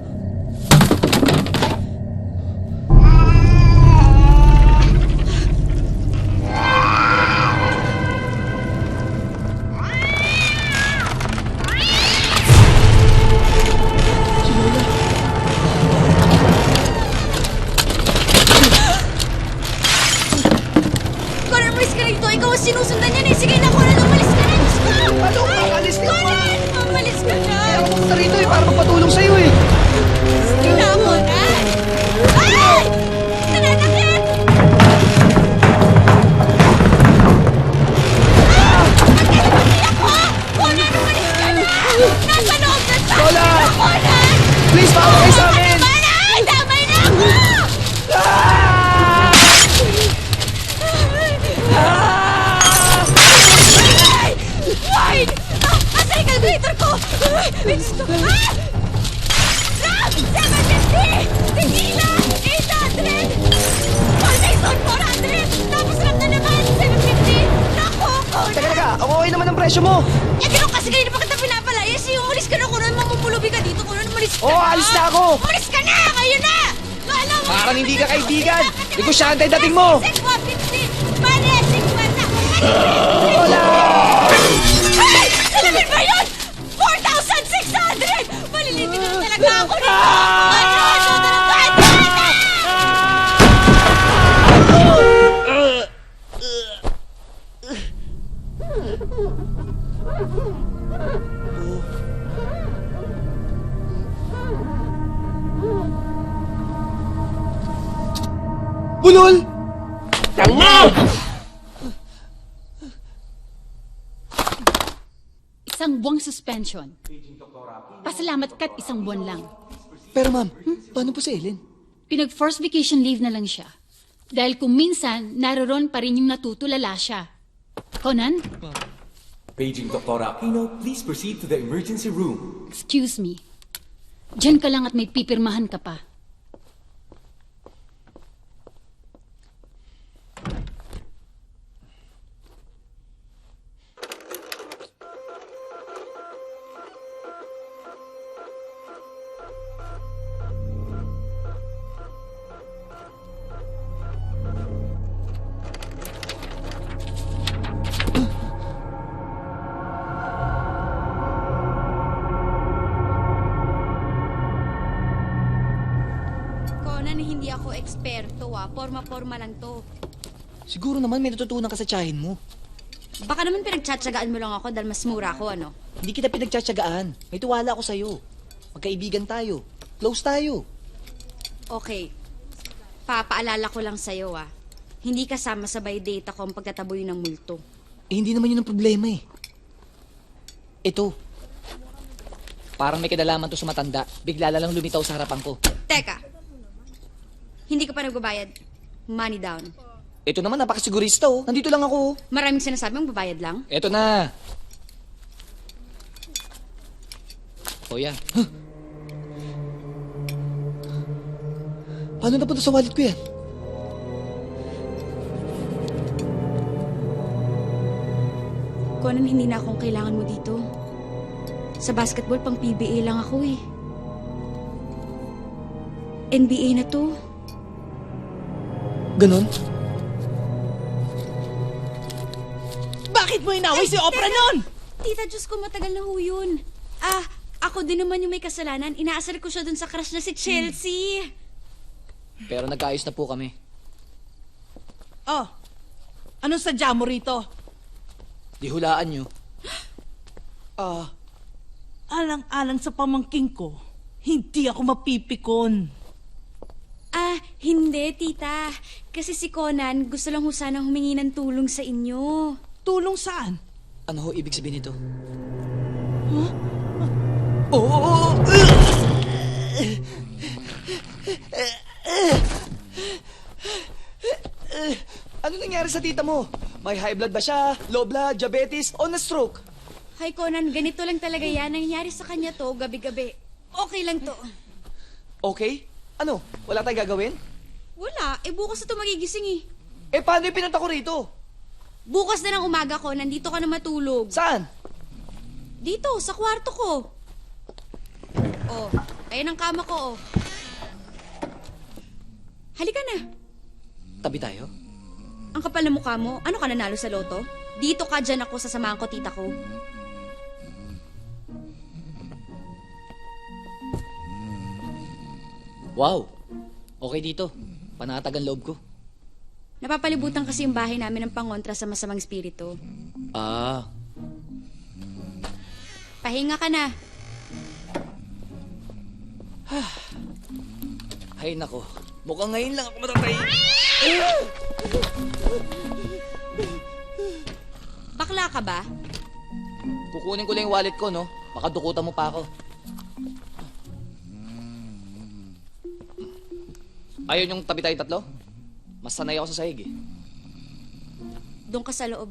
Sinusundan niya eh. Sige na, Conan, umalis ka na. Diyos ko! Ano? Umalis ka pa! Conan, umalis ka na. Kaya ako pumunta rito eh, para magpatulong sa'yo eh. Sige na, Conan! Ay! Nananakit! Ah! Nagkakapati ako! Conan, umalis ka na! Nasa loob na sa Lola! Conan! Please, baka kayo sa amin! Ano ba na? Damay na ako! Wait! Asan yung calculator ko? Diyos ko! Ah! Stop! 750! Tequila! 800! Foundation 400! Tapos lang na naman! 750! Naku! Teka! Ang okay naman ang presyo mo! Eh, gano'n kasi kanina pa kita pinapalayas eh. Umalis ka na, Conan. Mamumulubi ka dito, Conan. Umalis ka na! Oo, alis na ako! Umalis ka na! Ngayon na! Kala mo Parang hindi ka kaibigan! Negosyante dating mo! 6,150! Mali! 50! Ay! Salamin ba yun? 4,600! Malilitin na talaga ako nito! Bulol! Tama! Isang buwang suspension. Pasalamat ka't isang buwan lang. Pero ma'am, paano po si Ellen? Pinag-forced vacation leave na lang siya. Dahil kung minsan, naroon pa rin yung natutulala siya. Conan? Paging Dr. Aquino, please proceed to the emergency room. Excuse me. Diyan ka lang at may pipirmahan ka pa. Conan, hindi ako eksperto Porma-porma lang to. Siguro naman may natutunan ka sa tsahin mo. Baka naman pinagtsatsagaan mo lang ako dahil mas mura ako, ano? Hindi kita pinagtsatsagaan. May tiwala ako sa'yo. Magkaibigan tayo. Close tayo. Okay. Papaalala ko lang sa'yo, Hindi kasama sa by data ko ang pagtataboy ng multo. Hindi naman yun ang problema eh. Ito. Parang may kadalaman to sa matanda. Bigla lang lumitaw sa harapan ko. Teka! Hindi ka pa nagbabayad. Money down. Ito naman, napakasigurista oh. Nandito lang ako. Maraming sinasabi ang babayad lang. Ito na. Oh, yan. Huh? Paano napunta sa wallet ko yan? Conan, hindi na akong kailangan mo dito. Sa basketball, pang PBA lang ako eh. NBA na to. Ganon? Bakit mo inaway si Oprah nun? Tita, Diyos ko, matagal na ho yun. Ako din naman yung may kasalanan. Inaasar ko siya dun sa crush na si Chelsea. Pero nagkaayos na po kami. Oh, anong sadya mo rito? Di hulaan nyo. Alang-alang sa pamangking ko, hindi ako mapipikon. Hindi, tita. Kasi si Conan, gusto lang ho sanang humingi ng tulong sa inyo. Tulong saan? Ano ho ibig sabihin nito? Huh? Oh! Ano nangyari sa tita mo? May high blood ba siya? Low blood? Diabetes? O na-stroke? Hay Conan, ganito lang talaga yan. Nangyayari sa kanya to gabi-gabi. Okay lang to. Okay? Ano? Wala tayong gagawin? Wala. Bukas na to magigising Paano yung pinunta ko rito? Bukas na ng umaga ko, nandito ka na matulog. Saan? Dito, sa kwarto ko. Ayan ang kama ko, Halika na. Tabi tayo? Ang kapal na mukha mo, ano ka nanalo sa loto? Dito ka, dyan ako, sasamahan ko tita ko. Wow. Okay dito. Panatagan loob ko. Napapalibutan kasi yung bahay namin ng pangontra sa masamang espiritu. Pahinga ka na. Ay nako. Mukhang ngayon lang ako matatay. Bakla ka ba? Kukunin ko lang yung wallet ko, no? Baka dukutan mo pa ako. Ayun yung tabi tayo tatlo? Mas sanay ako sa sahig, Doon ka sa loob.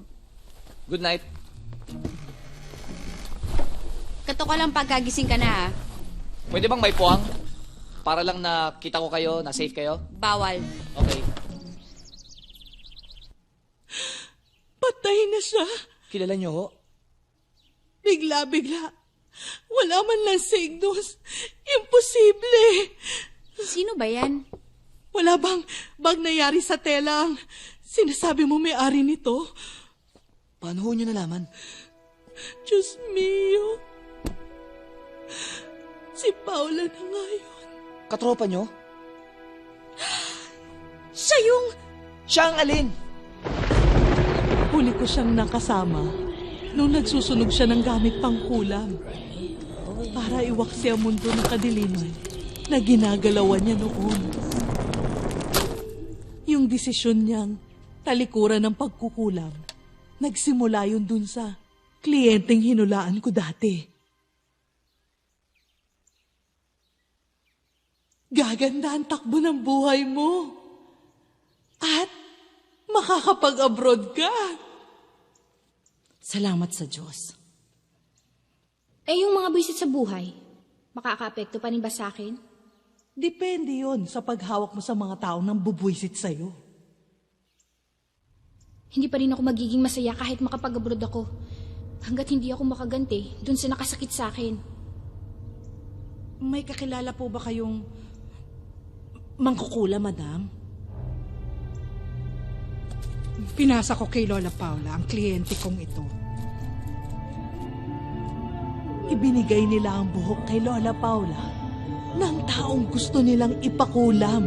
Good night. Kato ka lang pagkagising ka na, Pwede bang may puwang? Para lang na kita ko kayo, na safe kayo? Bawal. Okay. Patay na siya. Kilala niyo ho? Bigla-bigla. Wala man lang signos. Imposible. Sino ba yan? Wala bang nangyari sa telang sinasabi mo may-ari nito? Paano ho nyo nalaman? Diyos mio. Si Paula na nga yun. Katropa nyo? Siya yung... Siya ang alin? Huli ko siyang nakasama nung nagsusunog siya ng gamit pang kulam para iwaksi ang mundo ng kadiliman na ginagalawan niya noon. Yung desisyon niyang talikuran ng pagkukulam, nagsimula yun dun sa kliyenteng hinulaan ko dati. Gaganda ang takbo ng buhay mo. At makakapag-abroad ka. Salamat sa Diyos. Eh, yung mga buwisit sa buhay, makaka-apekto pa rin ba sa akin? Depende yon sa paghawak mo sa mga taong nang bubwisit sa'yo. Hindi pa rin ako magiging masaya kahit makapag-abroad ako. Hanggat hindi ako makaganti dun sa nakasakit sa akin. May kakilala po ba kayong mangkukula, madam? Pinasa ko kay Lola Paula ang kliyente kong ito. Ibinigay nila ang buhok kay Lola Paula ng taong gusto nilang ipakulam.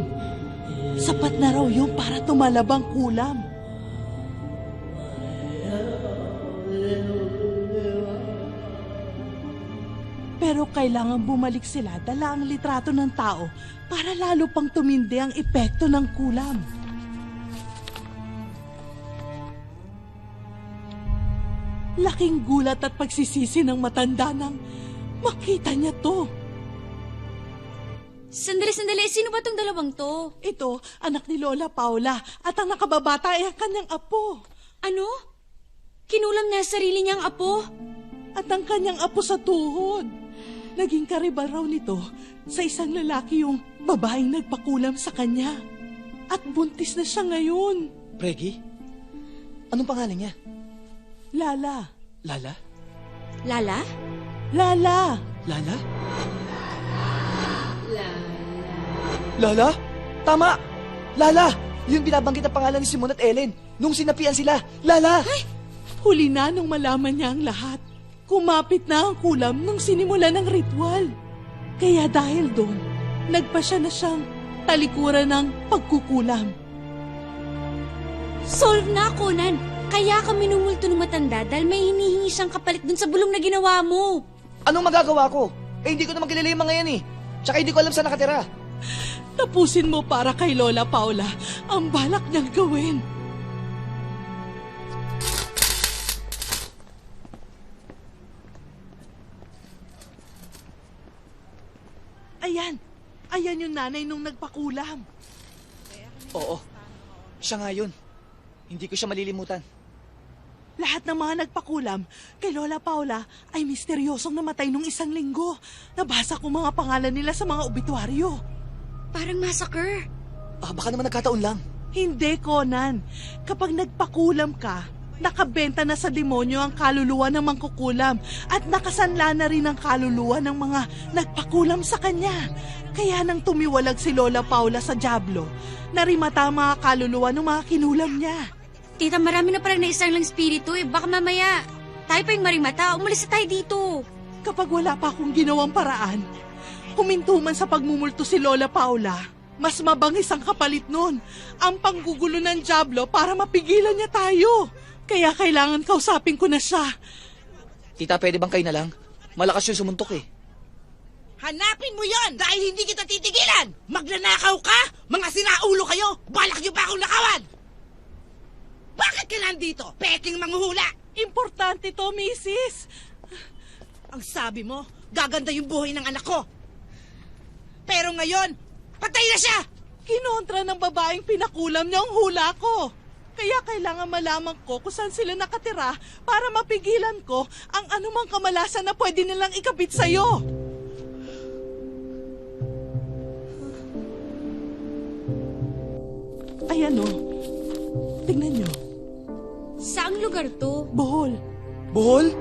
Sapat na raw yung para tumalabang kulam. Pero kailangan bumalik sila dala ang litrato ng tao para lalo pang tumindi ang epekto ng kulam. Laking gulat at pagsisisi ng matanda nang makita niya to. Sandali. Sino ba tong dalawang to? Ito, anak ni Lola Paula at ang nakababata ay ang kanyang apo. Ano? Kinulam niya sarili niyang apo? At ang kanyang apo sa tuhod. Naging karibal raw nito sa isang lalaki yung babaeng nagpakulam sa kanya. At buntis na siya ngayon. Pregi? Anong pangalan niya? Lala. Lala? Lala? Lala. Lala? Lala? Tama! Lala! Yung binabanggit ang pangalan ni Simon at Ellen nung sinapian sila. Lala! Ay! Huli na nung malaman niya ang lahat. Kumapit na ang kulam nung sinimula ng ritual. Kaya dahil doon, nagpasya na siyang talikuran ng pagkukulam. Solve na, Conan! Kaya ka minumulto ng matanda dahil may hinihingi siyang kapalit dun sa bulong na ginawa mo. Anong magagawa ko? Eh, hindi ko naman kilala yung mga yan eh. Tsaka hindi ko alam saan nakatira. Tapusin mo para kay Lola Paula ang balak niyang gawin. Ayan yung nanay nung nagpakulam. Oo, siya nga yun. Hindi ko siya malilimutan. Lahat ng mga nagpakulam kay Lola Paula ay misteryosong namatay nung 1 linggo. Nabasa ko mga pangalan nila sa mga obituaryo. Parang massacre. Baka naman nagkataon lang. Hindi, Conan. Kapag nagpakulam ka, nakabenta na sa demonyo ang kaluluwa ng mangkukulam at nakasanla na rin ang kaluluwa ng mga nagpakulam sa kanya. Kaya nang tumiwalag si Lola Paula sa Diablo, narimata ang mga kaluluwa ng mga kinulam niya. Tita, marami na parang naisang lang spirito eh. Baka mamaya, tayo pa yung marimata. Umalis na tayo dito. Kapag wala pa akong ginawang paraan, huminto man sa pagmumulto si Lola Paula, mas mabangis ang kapalit nun. Ang panggugulo ng Diablo para mapigilan niya tayo. Kaya kailangan kausapin ko na siya. Tita, pwede bang kayo na lang? Malakas yung sumuntok eh. Hanapin mo yon dahil hindi kita titigilan! Magnanakaw ka? Mga sinaulo kayo! Balak niyo pa akong nakawan! Bakit ka nandito? Peking manghuhula! Importante to, misis. Ang sabi mo, gaganda yung buhay ng anak ko. Pero ngayon, patay na siya! Kinontra ng babaeng pinakulam niya ang hula ko. Kaya kailangan malaman ko kung saan sila nakatira para mapigilan ko ang anumang kamalasan na pwede nilang ikabit sa'yo. Ayan o. Tingnan nyo. Saang lugar to? Bohol. Bohol?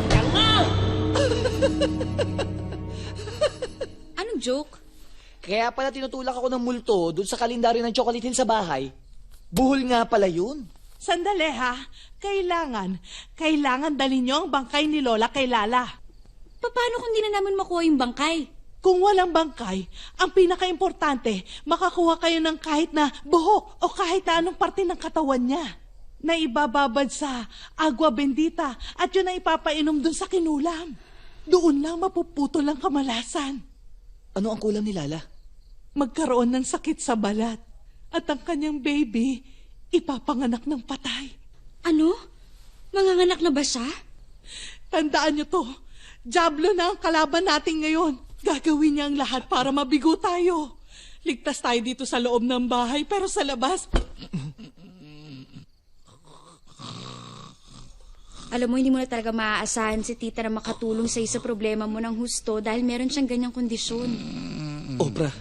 Tanga! joke? Kaya pala tinutulak ako ng multo doon sa kalendaryo ng Chocolate Hill sa bahay. Buhol nga pala yun. Sandali ha. Kailangan dalhin niyo ang bangkay ni Lola kay Lala. Paano kung di na namin makuha yung bangkay? Kung walang bangkay, ang pinaka-importante, makakuha kayo ng kahit na buhok o kahit na anong parte ng katawan niya na ibababad sa agua bendita at yun na ipapainom dun sa kinulam. Doon lang mapuputol ang kamalasan. Ano ang kulam ni Lala? Magkaroon ng sakit sa balat at ang kanyang baby ipapanganak ng patay. Ano? Manganganak na ba siya? Tandaan niyo to. Diablo na ang kalaban natin ngayon. Gagawin niya ang lahat para mabigo tayo. Ligtas tayo dito sa loob ng bahay, pero sa labas... Alam mo, hindi mo na talaga maaasahan si tita na makatulong sa'yo sa problema mo ng husto dahil meron siyang ganyang kondisyon. Obra,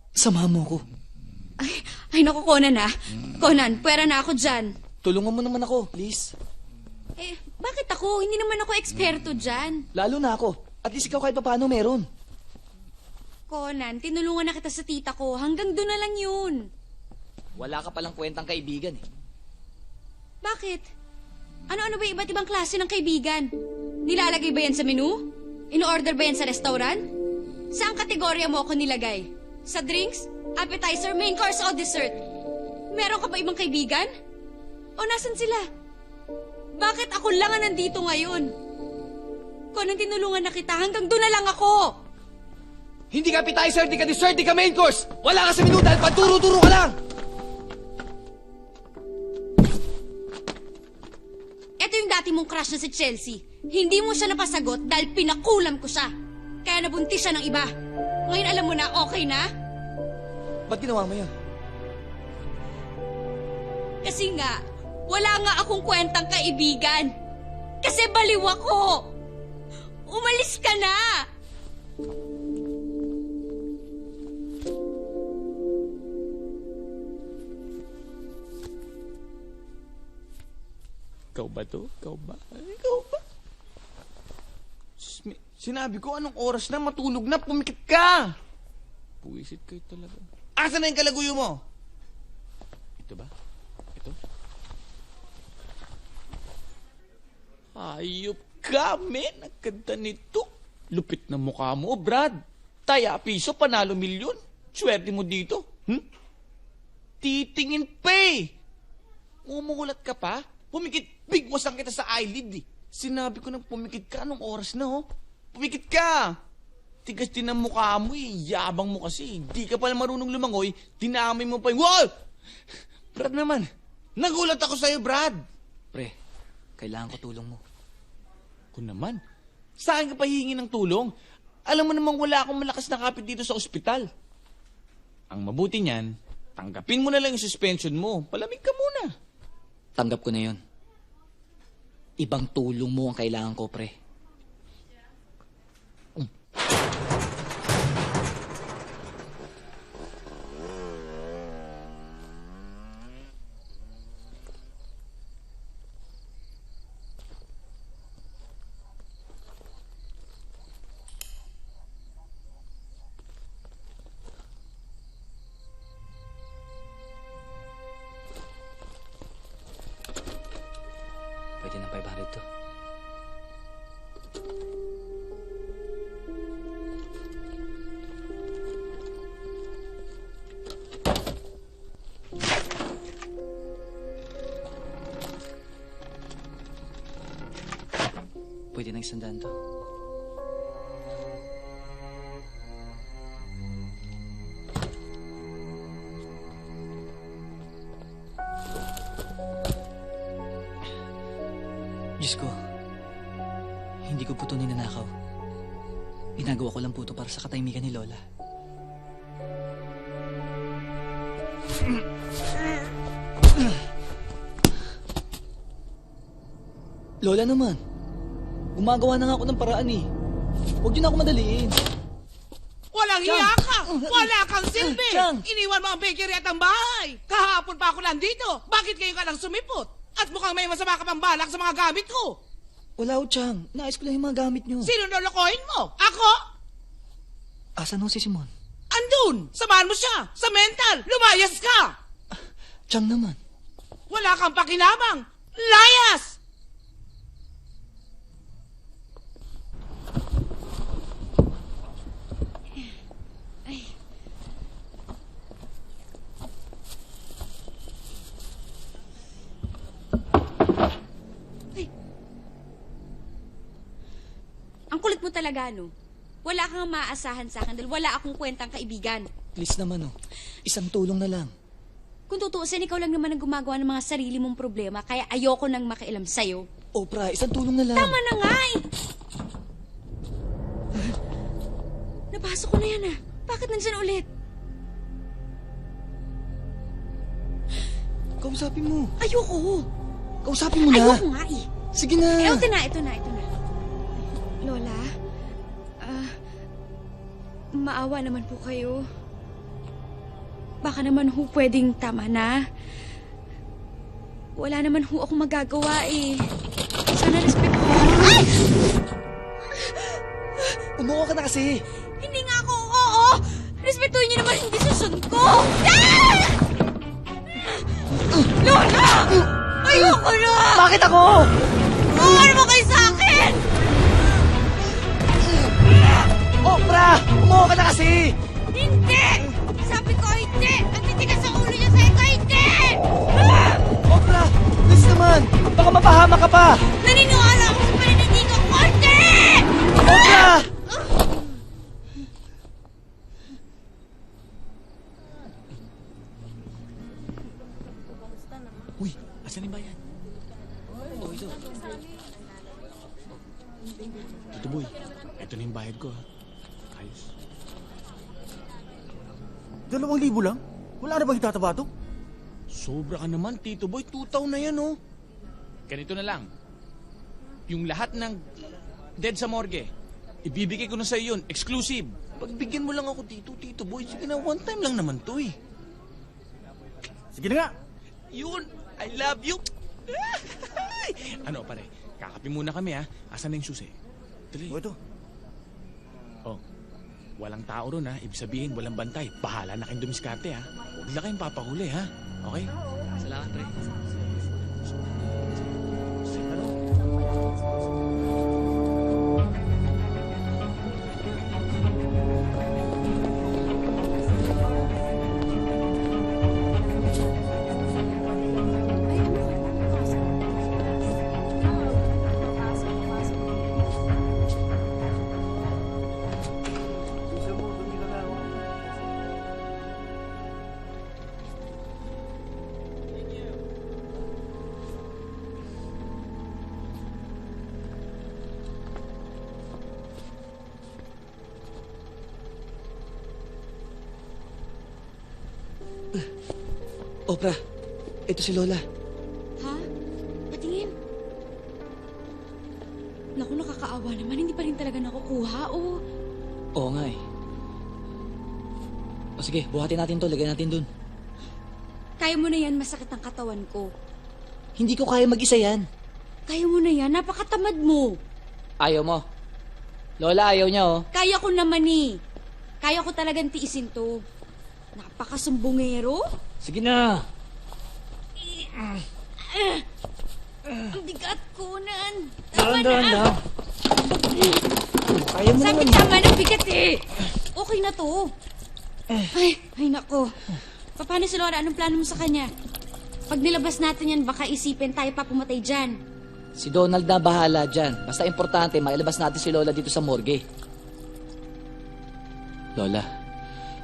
samahan mo ko. Ay naku, Conan ha. Conan, pwera na ako dyan. Tulungan mo naman ako, please. Bakit ako? Hindi naman ako eksperto dyan. Lalo na ako. At least ikaw kahit paano meron. Conan, tinulungan na kita sa tita ko. Hanggang doon na lang yun. Wala ka palang kwentang kaibigan eh. Bakit? Ano-ano ba yung iba't ibang klase ng kaibigan? Nilalagay ba yan sa menu? In-order ba yan sa restaurant? Saan kategorya mo ako nilagay? Sa drinks? Appetizer, main course o dessert? Meron ka ba ibang kaibigan? O nasan sila? Bakit ako lang ang nandito ngayon? Kung nang tinulungan na kita, hanggang doon na lang ako! Hindi ka appetizer, di ka dessert, di ka main course! Wala ka sa menu dahil panturo-turo ka lang! Ito yung dati mong crush na si Chelsea. Hindi mo siya napasagot dahil pinakulam ko siya. Kaya nabuntis siya ng iba. Ngayon alam mo na, okay na? Ba't ginawa mo yun? Kasi nga, wala nga akong kwentang kaibigan. Kasi baliw ako. Umalis ka na! Ikaw ba to? Ikaw ba? Ikaw ba? Sinabi ko, anong oras na? Matulog na, pumikit ka! Puwisit kayo talaga. Asa na yung kalaguyo mo? Ito ba? Ito? Ayop ka, men! Ang ganda nito. Lupit na mukha mo, Brad. Taya piso, panalo milyon. Swerte mo dito. Titingin pa eh. Umuulat ka pa? Pumikit, bigwasan kita sa eyelid eh. Sinabi ko nang pumikit ka, anong oras na oh? Pumikit ka! Tigas din ang mukha mo eh, yabang mo kasi. Di ka pala marunong lumangoy, dinamay mo pa yung... Wow! Brad naman, nagulat ako sa'yo, Brad. Pre, kailangan ko tulong mo. Kung naman, saan ka pahingi ng tulong? Alam mo namang wala akong malakas na kapit dito sa ospital. Ang mabuti niyan, tanggapin mo na lang yung suspension mo. Palamig ka muna. Tanggap ko na yun. Ibang tulong mo ang kailangan ko, pre. Pwede ng 500 to. Pwede ng 100 to. Diyos ko, hindi ko po ito ninanakaw. Ginagawa ko lang po ito para sa katahimikan ni Lola. Lola naman, gumagawa na nga ako ng paraan eh. Huwag niyo na ako madaliin. Walang Chang! hiya ka! Wala kang silbi! Chang! Iniwan mo ang bakery at ang bahay! Kahapon pa ako nandito! Bakit kayo ka lang sumipot? At mukhang may masama ka pang balak sa mga gamit ko! Wala ho, Chang. Naayos ko lang yung mga gamit niyo. Sino lolokohin mo? Ako? Asan ho si Simon? Andun! Samahan mo siya! Sa mental! Lumayas ka! Tiyang naman. Wala kang pakinabang! Layas! Ang kulit mo talaga, no? Wala kang maaasahan sa akin dahil wala akong kwentang kaibigan. Please naman oh. Isang tulong na lang. Kung tutuusin, ikaw lang naman ang gumagawa ng mga sarili mong problema, kaya ayoko nang makialam sa'yo. Oprah, isang tulong na lang. Tama na nga eh! Napasok ko na yan ah. Bakit nandyan ulit? Kausapin mo. Ayoko. Kausapin mo na. Ayoko nga eh. Sige na. Ito na. Lola, maawa naman po kayo. Baka naman ho pwedeng tama na. Wala naman ho akong magagawa eh. Sana respeto ko. Ay! Umuha ka na kasi. Hindi nga ako oo. Respetuhin niyo naman yung desisyon ko. Ah! Lola! Ayoko na! Bakit ako? Ano mo kayo sa akin? Oprah! Umuha ka na kasi! Hindi! Sabi ko hindi! Ang titigas sa ulo niya sa'yo ko hindi! Ah! Oprah! Please naman! Baka mapahama ka pa! Naniniwala ako sa paninindigan ko hindi! Oprah! Uy, asan yung bayan? Tito Boy, eto na yung bayad ko. Ayos. 2,000 lang? Wala na bang itataba to? Sobra ka naman, Tito Boy. 2,000 na yan, oh. Ganito na lang. Yung lahat ng dead sa morgue, ibibigay ko na sa'yo yun. Exclusive. Pagbigyan mo lang ako dito, Tito Boy. Sige na, one time lang naman to, eh. Sige na nga. Yun, I love you. Ano, pare? Kakapi muna kami, ha? Asan na yung susi? Tuloy. Ito. Oh, walang tao ron, ha? Ibig sabihin, walang bantay. Bahala na kayong dumiskarte, ha? Huwag na kayong papahuli, ha? Okay? Salamat, pre. Oprah, ito si Lola. Ha? Patingin. Naku, nakakaawa naman. Hindi pa rin talaga nakukuha, oh. Oo nga eh. O sige, buhatin natin to. Lagay natin dun. Kaya mo na yan, masakit ang katawan ko. Hindi ko kaya mag-isa yan. Kaya mo na yan, napakatamad mo. Ayaw mo. Lola, ayaw niya oh. Kaya ko naman eh. Kaya ko talagang tiisin to. Napakasumbongero. Sige na. Ang bigat ko, Nan. Dahan-dahan lang. Kaya mo Sabi naman. tama ng bigat eh. Okay na to. Ay nako. Paano si Laura? Anong plano mo sa kanya? Pag nilabas natin yan, baka isipin tayo pa pumatay dyan. Si Donald na bahala dyan. Basta importante, mailabas natin si Lola dito sa morgue. Lola,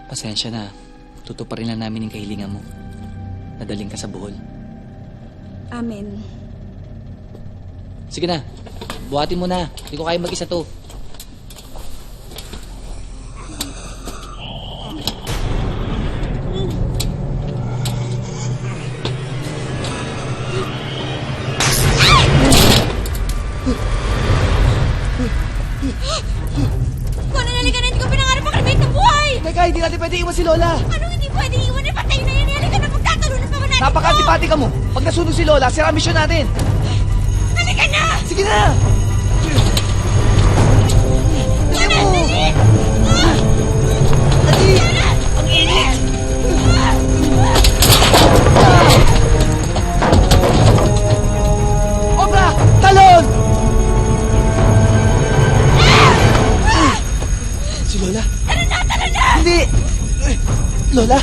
pasensya na. Tutuparin lang namin yung kahilingan mo. Nadaling ka sa buhol. Amen. Sige na, buhatin mo na. Hindi ko kaya mag-isa to. Kung ano nalikan na hindi ko pinangarap ang kalbit ng buhay! Teka, hindi natin pwede iwan si Lola. Anong hindi pwede iwan? Eh, patay na yan. Halika na, pagtatalunan pa ba natin Napaka-antipati ka mo. Pag nasunog si Lola, sira ang misyon natin. Halika na! Sige na! Dali mo! Tara na! Tara na! Hindi! Lola?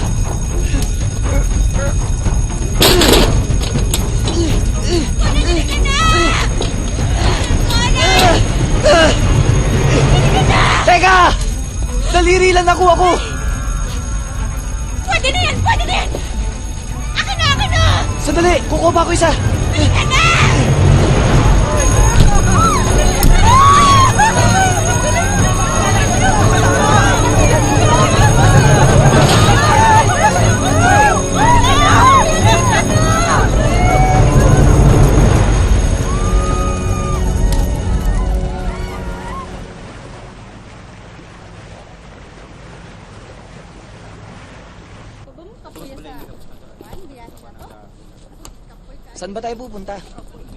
Teka! Daliri lang nakuha ko! Pwede na yan! Pwede na yan! Akin na! Akin na! Sandali! Kukuha pa ako isa! Halika na! Saan ba tayo pupunta?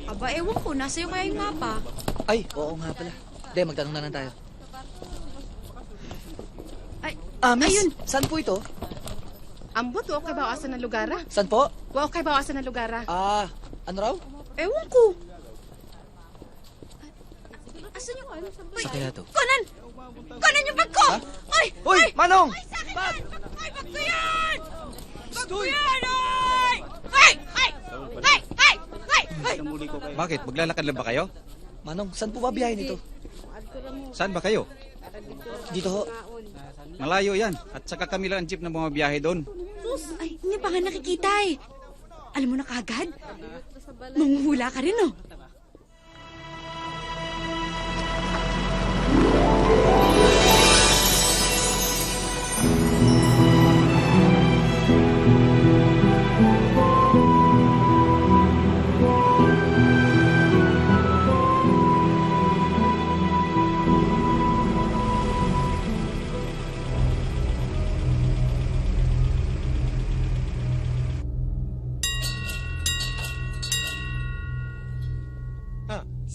Aba, ewan ko. Nasa'yo kaya yung mapa. Ay, oo nga pala. Hindi, magtanong na lang tayo. Ay, Miss, ayun. saan po ito? Ambot, wa kay bawasan ng lugara. Saan po? Wa kay bawasan ng lugara. Ano raw? Ewan ko. Asan yung ano? Sa kaya to? Conan! Conan yung bag ko! Ay! Uy, Manong! Ay, sa akin yan! Ay, bag ko yan! Bag ko yan! Ay! Ay! Ay! Ay! Ay! Ay! Ay! Bakit? Maglalakad lang ba kayo? Manong, saan po ba biyahe nito? Saan ba kayo? Dito ho. Malayo yan. At saka kami lang ang jeep na bumabiyahe doon. Sus! Ay, hindi pa nga nakikita eh. Alam mo na kagad? Manguhula ka rin, oh.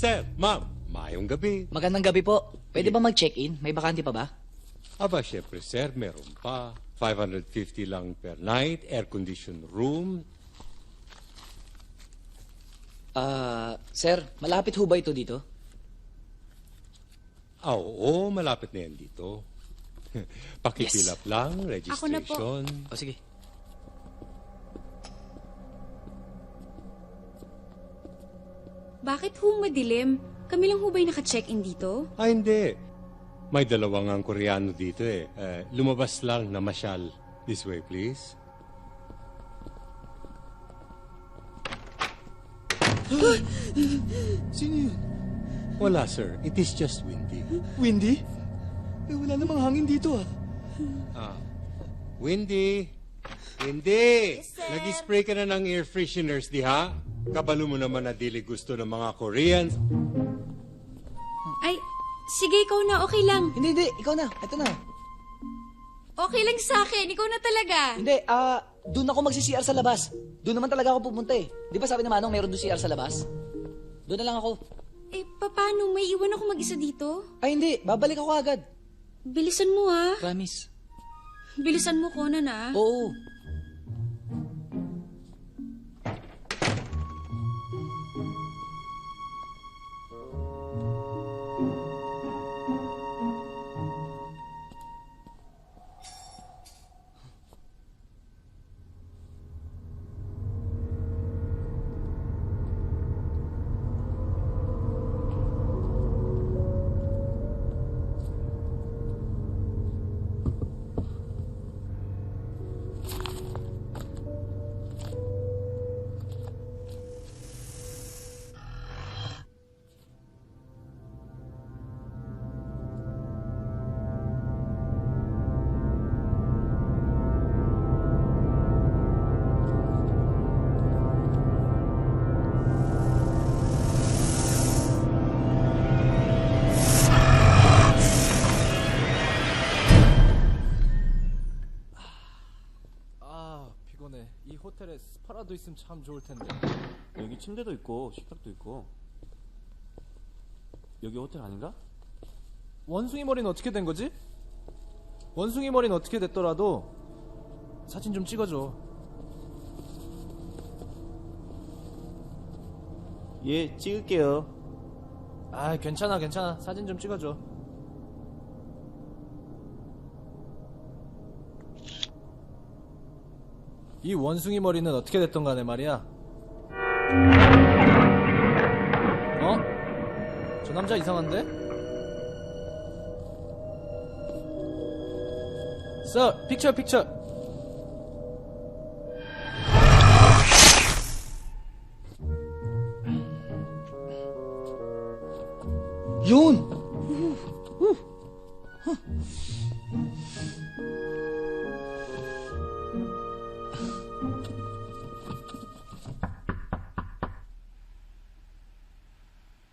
Sir, ma'am, mayong gabi. Magandang gabi po. Pwede ba mag-check-in? May bakante pa ba? Aba, syempre, sir, meron pa. 550 lang per night, air-conditioned room. Sir, malapit ho ba ito dito? Oo, malapit na yan dito. Pakipilap lang, Ako na po. registration. O sige. Bakit ho madilim? Kami lang ho ba'y naka-check-in dito? Hindi. May dalawang ang Koreano dito eh. Lumabas lang na masyal. This way, please. Sino yun? Wala, sir. It is just windy. Windy? Wala namang hangin dito Windy! Windy! Nag-spray ka na ng air fresheners, di ha? Kabalo mo naman na dili gusto ng mga Koreans. Ay, sige, ikaw na. Okay lang. Hindi. Ikaw na. Ito na. Okay lang sa akin. Ikaw na talaga. Hindi, doon ako magsi-CR sa labas. Doon naman talaga ako pupunta eh. Di ba sabi ni Manong meron doon CR sa labas? Doon na lang ako. Eh, paano? May iwan ako mag-isa dito? Ay, hindi. Babalik ako agad. Bilisan mo, ah. Promise. Bilisan mo, Conan, ah. Oo. 피곤해. 이 호텔에 스파라도 있으면 참 좋을 텐데. 여기 침대도 있고 식탁도 있고. 여기 호텔 아닌가? 원숭이 머리는 어떻게 된 거지? 원숭이 머리는 어떻게 됐더라도 사진 좀 찍어줘. 예, 찍을게요. 아, 괜찮아. 사진 좀 찍어줘. 이 원숭이 머리는 어떻게 됐던 간에 말이야. 어? 저 남자 이상한데? Sir, picture. Yun!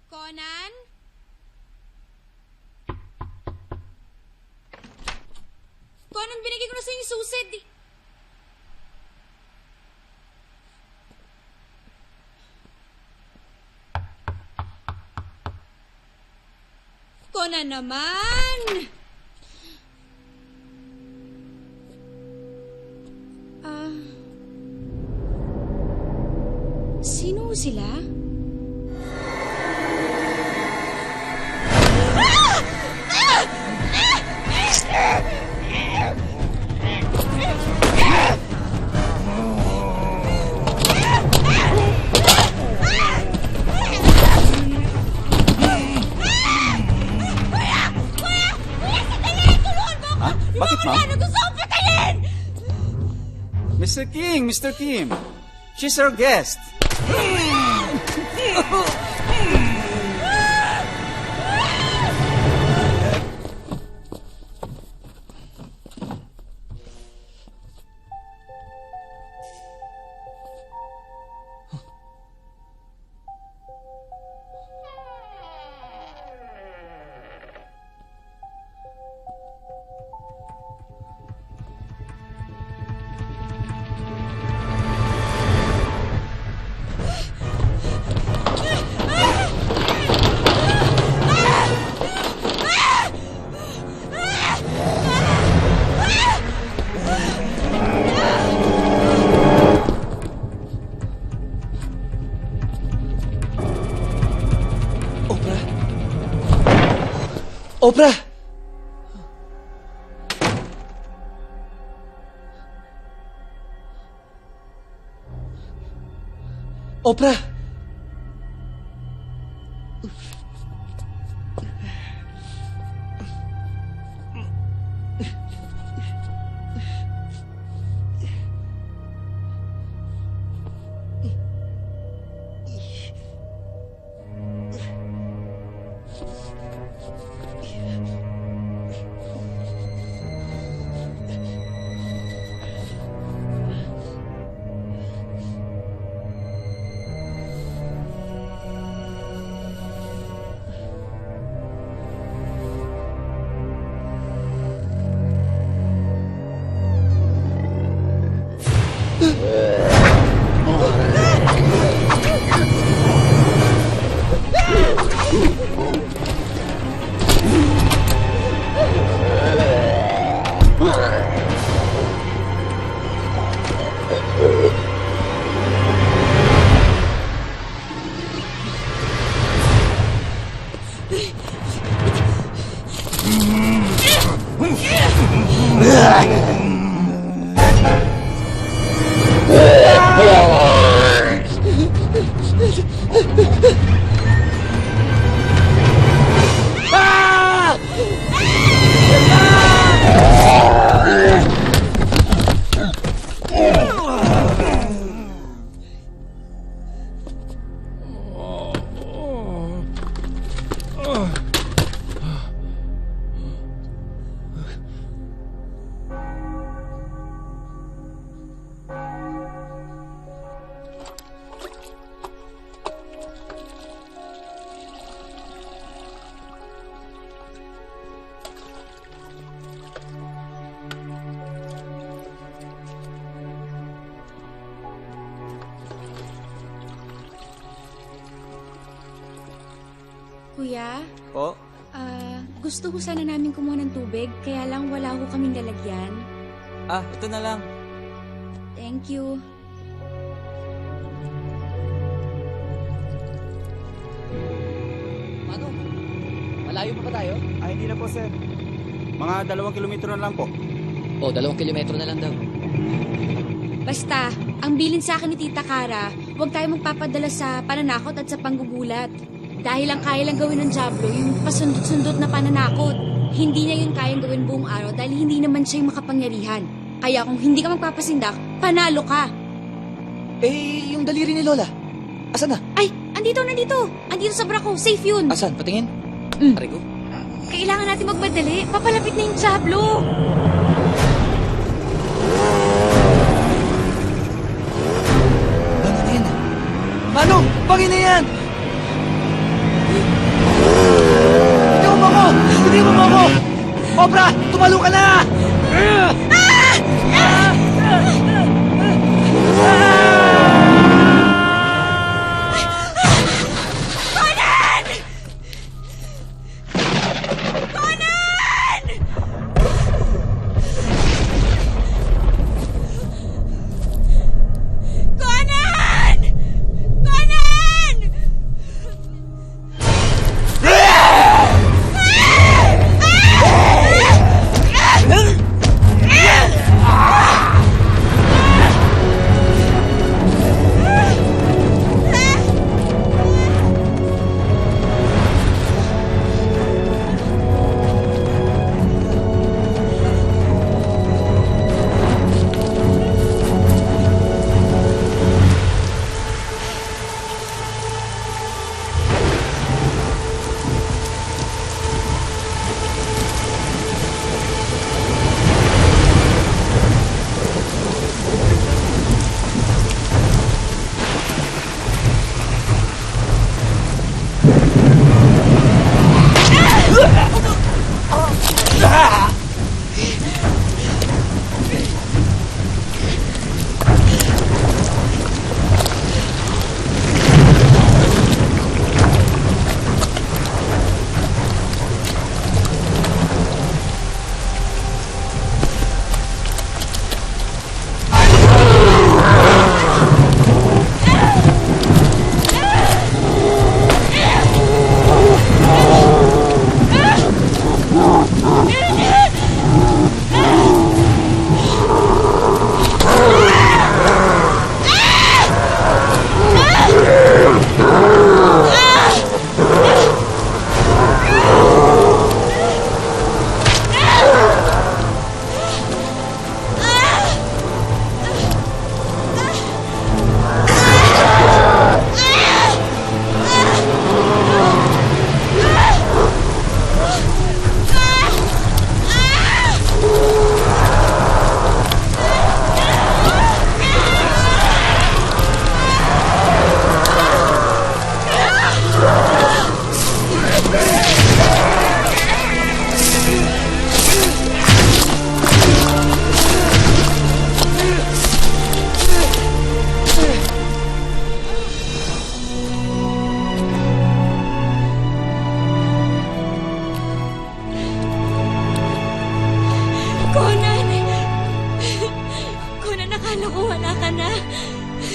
Conan? Conan, binigay ko na sa'yo yung susid. Conan naman! Sino sila? Bakit, ma'am? Gusto kong patayin! Mr. Kim! She's our guest! Oprah! Oprah! Kuya? Po? Gusto ko sana namin kumuha ng tubig, kaya lang wala ko kaming lalagyan. Ito na lang. Thank you. Ano? Malayo pa ba tayo? Hindi na po, sir. Mga 2 kilometro na lang po. 2 kilometro na lang daw. Basta, ang bilin sa akin ni Tita Cara, huwag tayo magpapadala sa pananakot at sa panggugulat. Dahil ang kaya lang gawin ng Diablo, yung pasundot-sundot na pananakot. Hindi niya yun kayang gawin buong araw dahil hindi naman siya yung makapangyarihan. Kaya kung hindi ka magpapasindak, panalo ka. Eh, yung daliri ni Lola. Asan na? Ay, andito. Andito sa bra ko. Safe yun. Asan? Patingin? Aray ko. Kailangan natin magmadali. Papalapit na yung Diablo. Manong! Pangin na yan! Hindi mo ako! Obra! Tumalo ka na! Conan! Conan! Conan! Conan!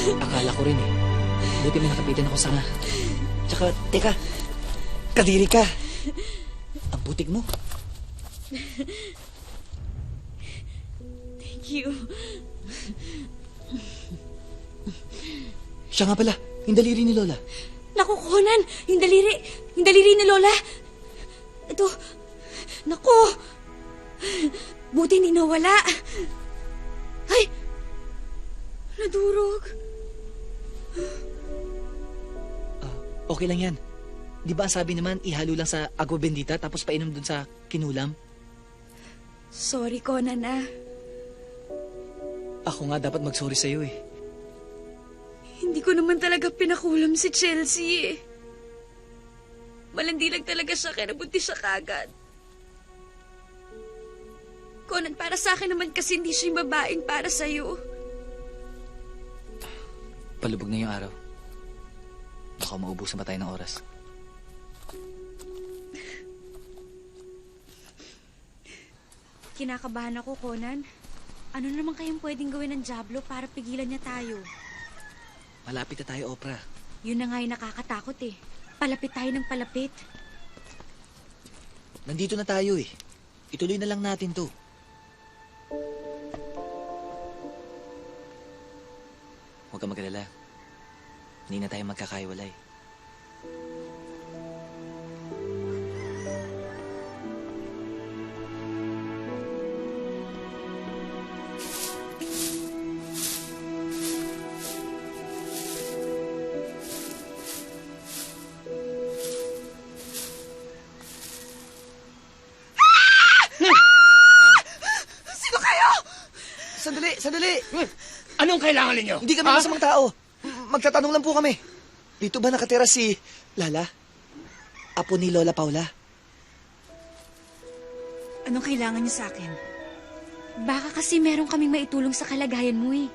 Akala ko rin eh. Buti may nakapitan ako sanga. Tsaka, teka, kadiri ka. Ang butik mo. Thank you. Siya nga pala, yung daliri ni Lola. Naku, Conan! Yung daliri ni Lola! Ito, naku! Buti hindi nawala. Ay! Nadurog. Okay lang yan. Di ba ang sabi naman, ihalo lang sa agua bendita tapos painom dun sa kinulam? Sorry, Conan ah. Ako nga dapat mag-sorry sa'yo eh. Hindi ko naman talaga pinakulam si Chelsea eh. Malandi lang talaga siya kaya nabunti siya kagad. Conan, para sa akin naman kasi hindi siya yung babaeng para sa'yo. Palubog na yung araw. Baka maubusan pa tayo ng oras. Kinakabahan ako, Conan. Ano naman kayang pwedeng gawin ng Diablo para pigilan niya tayo? Malapit na tayo, Oprah. Yun na nga yung nakakatakot eh. Palapit tayo ng palapit. Nandito na tayo eh. Ituloy na lang natin to. ka magalala. Hindi na tayo magkakaiwalay. Sino kayo? Sandali! Anong kailangan ninyo? Hindi kami masamang tao. Magtatanong lang po kami. Dito ba nakatira si Lala? Apo ni Lola Paula? Anong kailangan niyo sa akin? Baka kasi meron kaming maitulong sa kalagayan mo eh.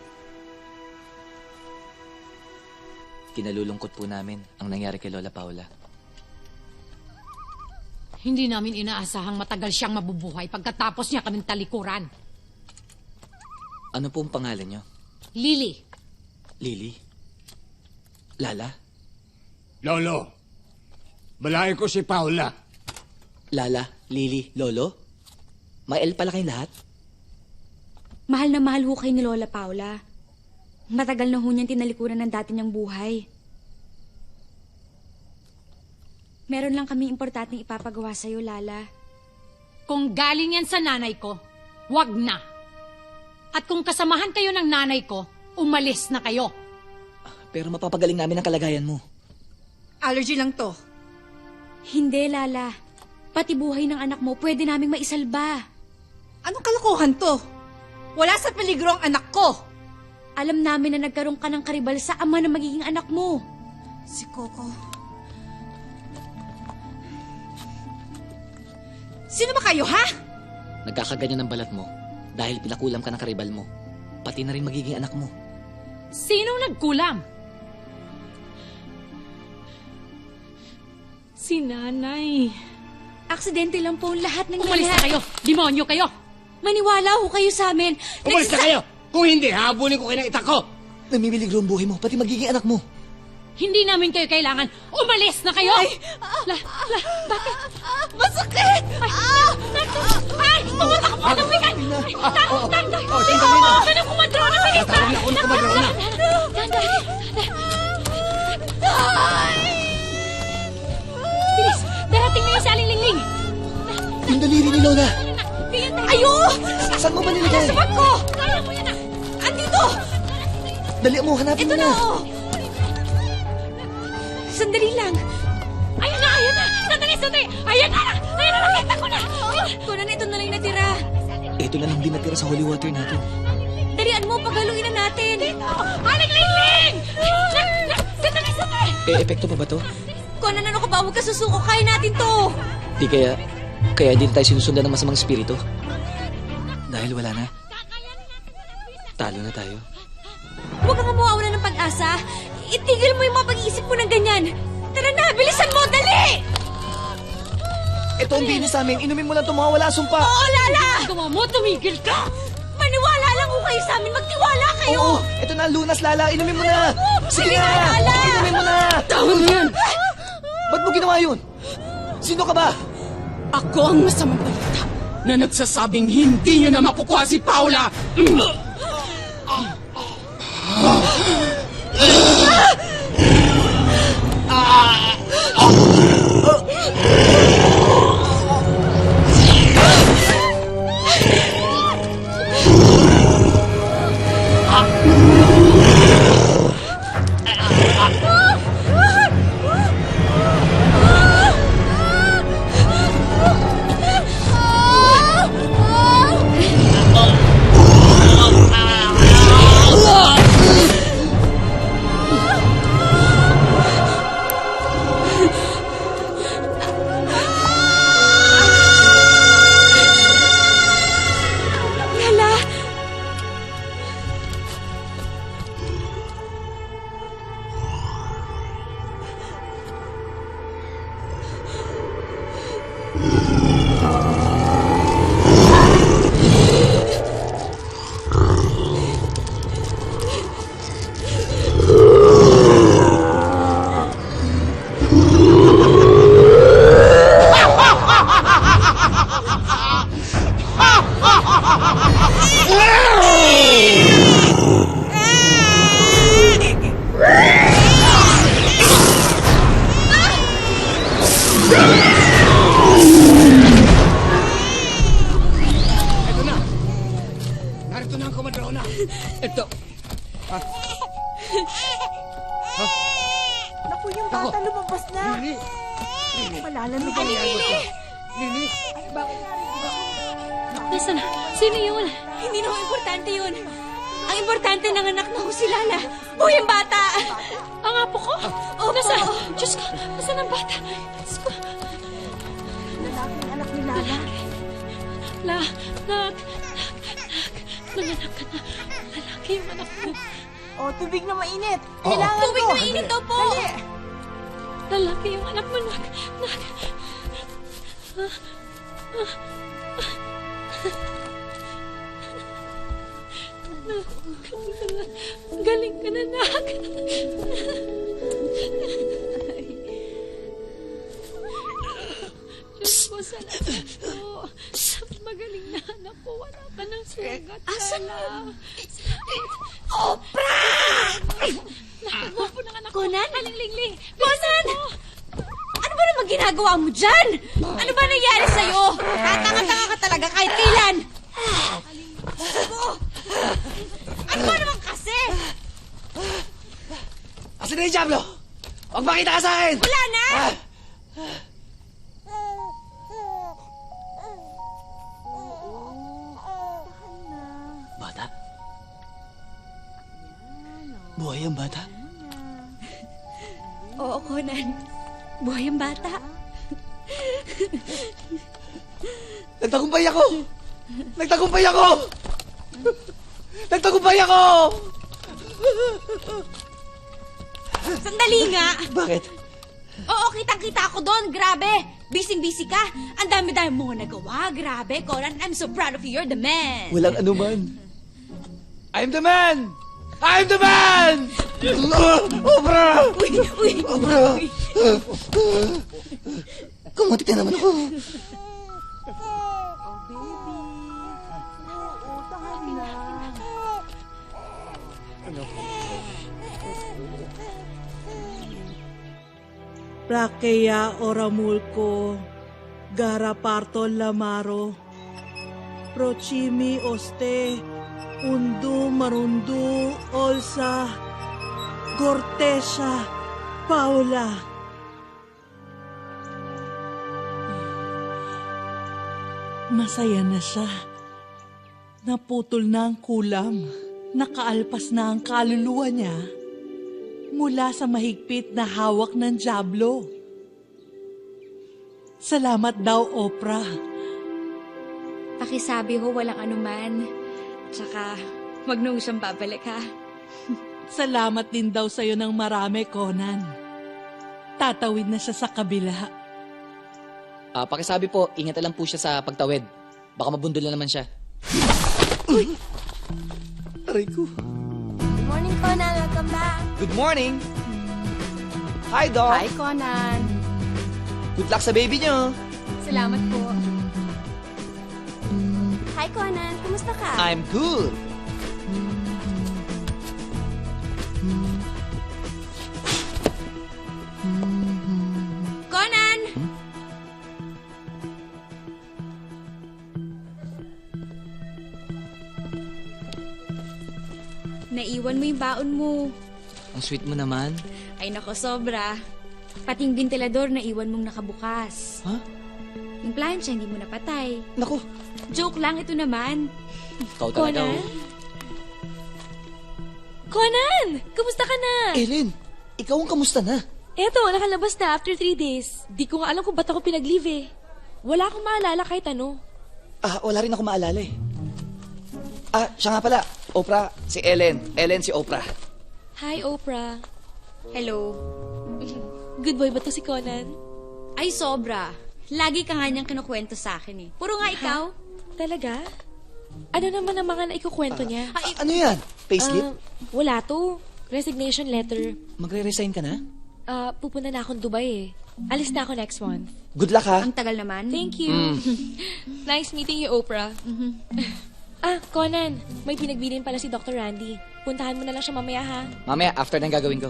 Kinalulungkot po namin ang nangyari kay Lola Paula. Hindi namin inaasahang matagal siyang mabubuhay pagkatapos niya kaming talikuran. Ano po ang pangalan niyo? Lily. Lily? Lala? Lolo, balayan ko si Paula. Lala? Lily? Lolo? May L pala kayong lahat? Mahal na mahal ho kayo ni Lola Paula. Matagal na ho niyang tinalikuran ng dati niyang buhay. Meron lang kami importanteng ipapagawa sa'yo, Lala. Kung galing yan sa nanay ko, wag na. At kung kasamahan kayo ng nanay ko, umalis na kayo. Pero mapapagaling namin ang kalagayan mo. Allergy lang to. Hindi, Lala. Pati buhay ng anak mo, pwede naming maisalba. Anong kalokohan to? Wala sa peligro ang anak ko. Alam namin na nagkaroon ka ng karibal sa ama na magiging anak mo. Si Coco. Sino ba kayo, ha? Nagkakaganyan ng balat mo dahil pinakulam ka ng karibal mo. Pati na rin magiging anak mo. Sinong nagkulam? Si nanay. Aksidente lang po ang lahat ng Umalis na kayo! Demonyo kayo! Maniwala ho kayo sa amin. Umalis na kayo! Kung hindi, habulin ko kayo ng itak ko! Namimiligro ang buhay mo, pati magiging anak mo. Hindi namin kayo kailangan. Umalis na kayo! Bakit? Masakit! Ay! Pumunta ka po ng wikan! Ay, kumadrona sa lista! Tatawag na ako ng kumadrona! Bilis! Darating na yung si Aling Lingling! Yung daliri ni Lola! Ayo! Saan mo ba nilagay? Nasa bag ko! Kaya mo yan na! Andito! Dali mo, hanapin mo Ito na, na! oh! Sandali lang. Ayun na! Sandali! Ayun na! Nakita ko na! Kunan, ito na lang natira. Ito na lang din natira sa holy water natin. Dalian mo, paghaluin na natin. Aling Lingling! Sandali! Epekto pa ba to? Kunan, ano ka ba? Huwag ka susuko. Kaya natin to. Di kaya din tayo sinusundan ng masamang espiritu. Dahil wala na. Talo na tayo. Huwag kang mawawala ng pag-asa. Itigil mo yung mga pag-iisip mo ng ganyan. Tara na, bilisan mo, dali! Ito ang binis namin. Inumin mo lang ito, mga wala sumpa. Oo, Lala! Gawa mo, tumigil ka! Maniwala lang ko kayo sa amin. Magtiwala kayo! Oo, ito na ang lunas, Lala. Inumin mo na. Sige na! Lala! Inumin mo na! Tawag mo yan! Ba't mo ginawa yun? Sino ka ba? Ako ang masamang balita na nagsasabing hindi niyo na makukuha si Paula. Narito na ang komadrona. Ito. Naku, yung bata lumabas na. Malalamig ang Lili! Lili! Nasaan na? Sino yun? Hindi na ho importante yun. Ang importante ng anak na ho si Lala. Buhay ang bata! Ang apo ko? Opo. Nasaan? Diyos ko, nasaan ang bata? Diyos ko. lalaking anak ni Lala. Nanganak ka na. Lalaki yung anak mo. O, tubig na mainit. Kailangan Tubig ko. na init daw po! Dali. Lalaki yung anak mo. Galing ka na, nak. Diyos ko, salamat po. Magaling na anak ko. Wala ka ng sugat. Asan na? Oprah! Nakagwapo ng anak ko. Conan? Aling Lingling. Conan! Ano ba naman ginagawa mo dyan? Ano ba nangyari sa'yo? Tatanga-tanga ka talaga kahit kailan. Ano ba naman kasi? Asan na yung Diablo? Huwag makita ka sa akin! Wala na! Bata? Buhay ang bata? Oo, Conan. Buhay ang bata. Nagtagumpay ako! Nagtagumpay ako! Nagtagumpay ako! Sandali nga! Bakit? Oo, kitang-kita ako doon. Grabe! Busy-busy ka. Ang dami-dami mo nagawa. Grabe, Conan. I'm so proud of you. You're the man. Walang anuman. I'm the man! I'm the man! Obra! Uy! Obra! Kumunti na naman ako. Prakea oramulco, garaparto lamaro, prochimi oste, undu marundu, olsa, gortesa, Paula. Masaya na siya. Naputol na ang kulam. Nakaalpas na ang kaluluwa niya mula sa mahigpit na hawak ng Diablo. Salamat daw, Oprah. Pakisabi ho, walang anuman. Tsaka, wag nung siyang babalik, ha? Salamat din daw sa'yo ng marami, Conan. Tatawid na siya sa kabila. Pakisabi po, ingat lang po siya sa pagtawid. Baka mabundol na naman siya. Uy! Aray ko. Good morning, Conan. Welcome back. Good morning! Hi, Doc! Hi, Conan. Good luck sa baby niyo! Salamat po. Hi, Conan. Kumusta ka? I'm good! Conan! Naiwan mo yung baon mo. Ang sweet mo naman. Ay nako, sobra. Pati yung ventilador na iwan mong nakabukas. Ha? Yung plancha hindi mo napatay. Naku! Joke lang ito naman. Ikaw talaga, Conan? oh. Conan! Kumusta ka na? Ellen, ikaw ang kamusta na? Eto, nakalabas na after 3 days. Di ko nga alam kung ba't ako pinag-leave eh. Wala akong maalala kahit ano. Wala rin ako maalala eh. Siya nga pala. Oprah, si Ellen. Ellen, si Oprah. Hi, Oprah. Hello. Good boy ba to si Conan? Ay, sobra. Lagi ka nga niyang kinukwento sa akin eh. Puro nga ikaw. Talaga? Ano naman ang mga naikukwento niya? Ano yan? Payslip? Wala to. Resignation letter. Magre-resign ka na? Pupunta na akong Dubai eh. Alis na ako next month. Good luck, ha? Ang tagal naman. Thank you. Nice meeting you, Oprah. Conan, may pinagbilin pala si Dr. Randy. Puntahan mo na lang siya mamaya, ha? Mamaya, after nang gagawin ko.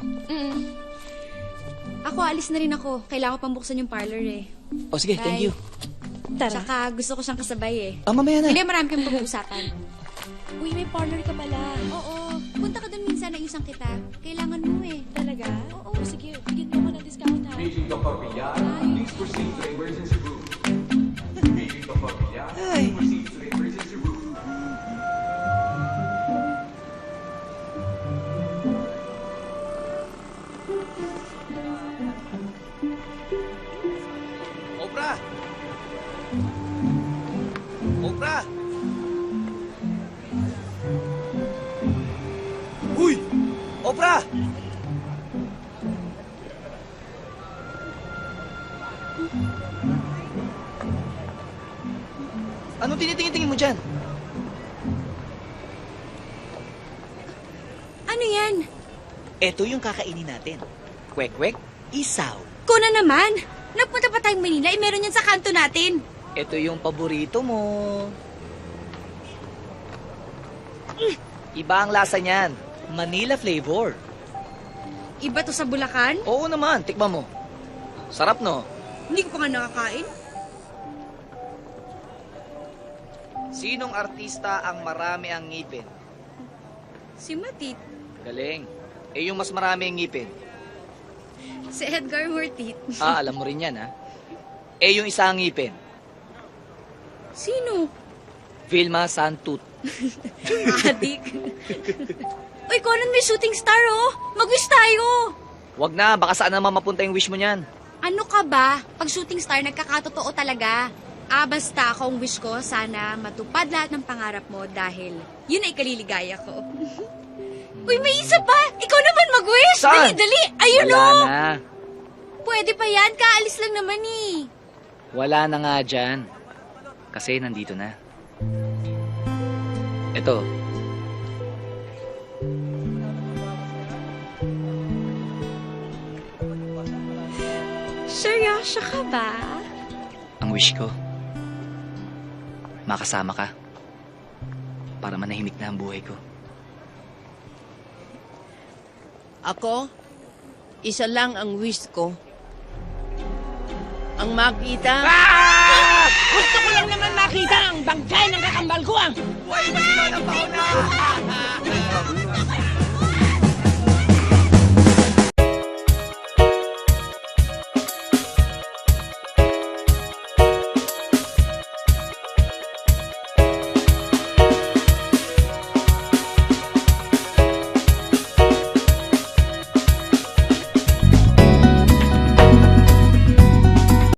Ako, alis na rin ako. Kailangan ko pang buksan yung parlor eh. O sige, thank you. Tara. Tsaka gusto ko siyang kasabay eh. Mamaya na. Hindi, marami kang pag-uusapan. Uy, may parlor ka pala. Oo, punta ka dun minsan na isang kita. Kailangan mo eh. Talaga? Oo, sige. Bigyan mo ko ng discount ha. Paging Dr. Villar, please proceed to the emergency room. Paging Dr. Villar, please proceed to the emergency room. Oprah! Oprah! Uy! Oprah! Anong tinitingin-tingin mo dyan? Ano yan? Ito yung kakainin natin. Kwek-kwek, isaw. Kuna naman! Nagpunta pa tayong Manila, eh meron yan sa kanto natin. Ito yung paborito mo. Iba ang lasa niyan. Manila flavor. Iba to sa Bulacan? Oo naman, tikman mo. Sarap, no? Hindi ko pa nga nakakain. Sinong artista ang marami ang ngipin? Si Matit. Galing. Eh, yung mas marami ang ngipin. Si Edgar Mortit. Alam mo rin yan, ha? Eh, yung isa ang ngipin. Sino? Vilma Santut. Adik. Uy, Conan, may shooting star, oh. Mag-wish tayo. Wag na, baka saan naman mapunta yung wish mo niyan. Ano ka ba? Pag shooting star, nagkakatotoo talaga. Basta ako ang wish ko, sana matupad lahat ng pangarap mo dahil yun ay kaliligaya ko. Uy, may isa pa! Ikaw naman mag-wish! Saan? Dali, dali! Ayun, Wala oh! na. Pwede pa yan, kaalis lang naman eh. Wala na nga dyan. Kasi nandito na. Ito. Seryoso ka ba? Ang wish ko, makasama ka para manahimik na ang buhay ko. Ako, isa lang ang wish ko. Ang makita... Gusto ko lang naman makita ang bangkay ng kakambal ko, ah! Buhay mo si Lola Paula!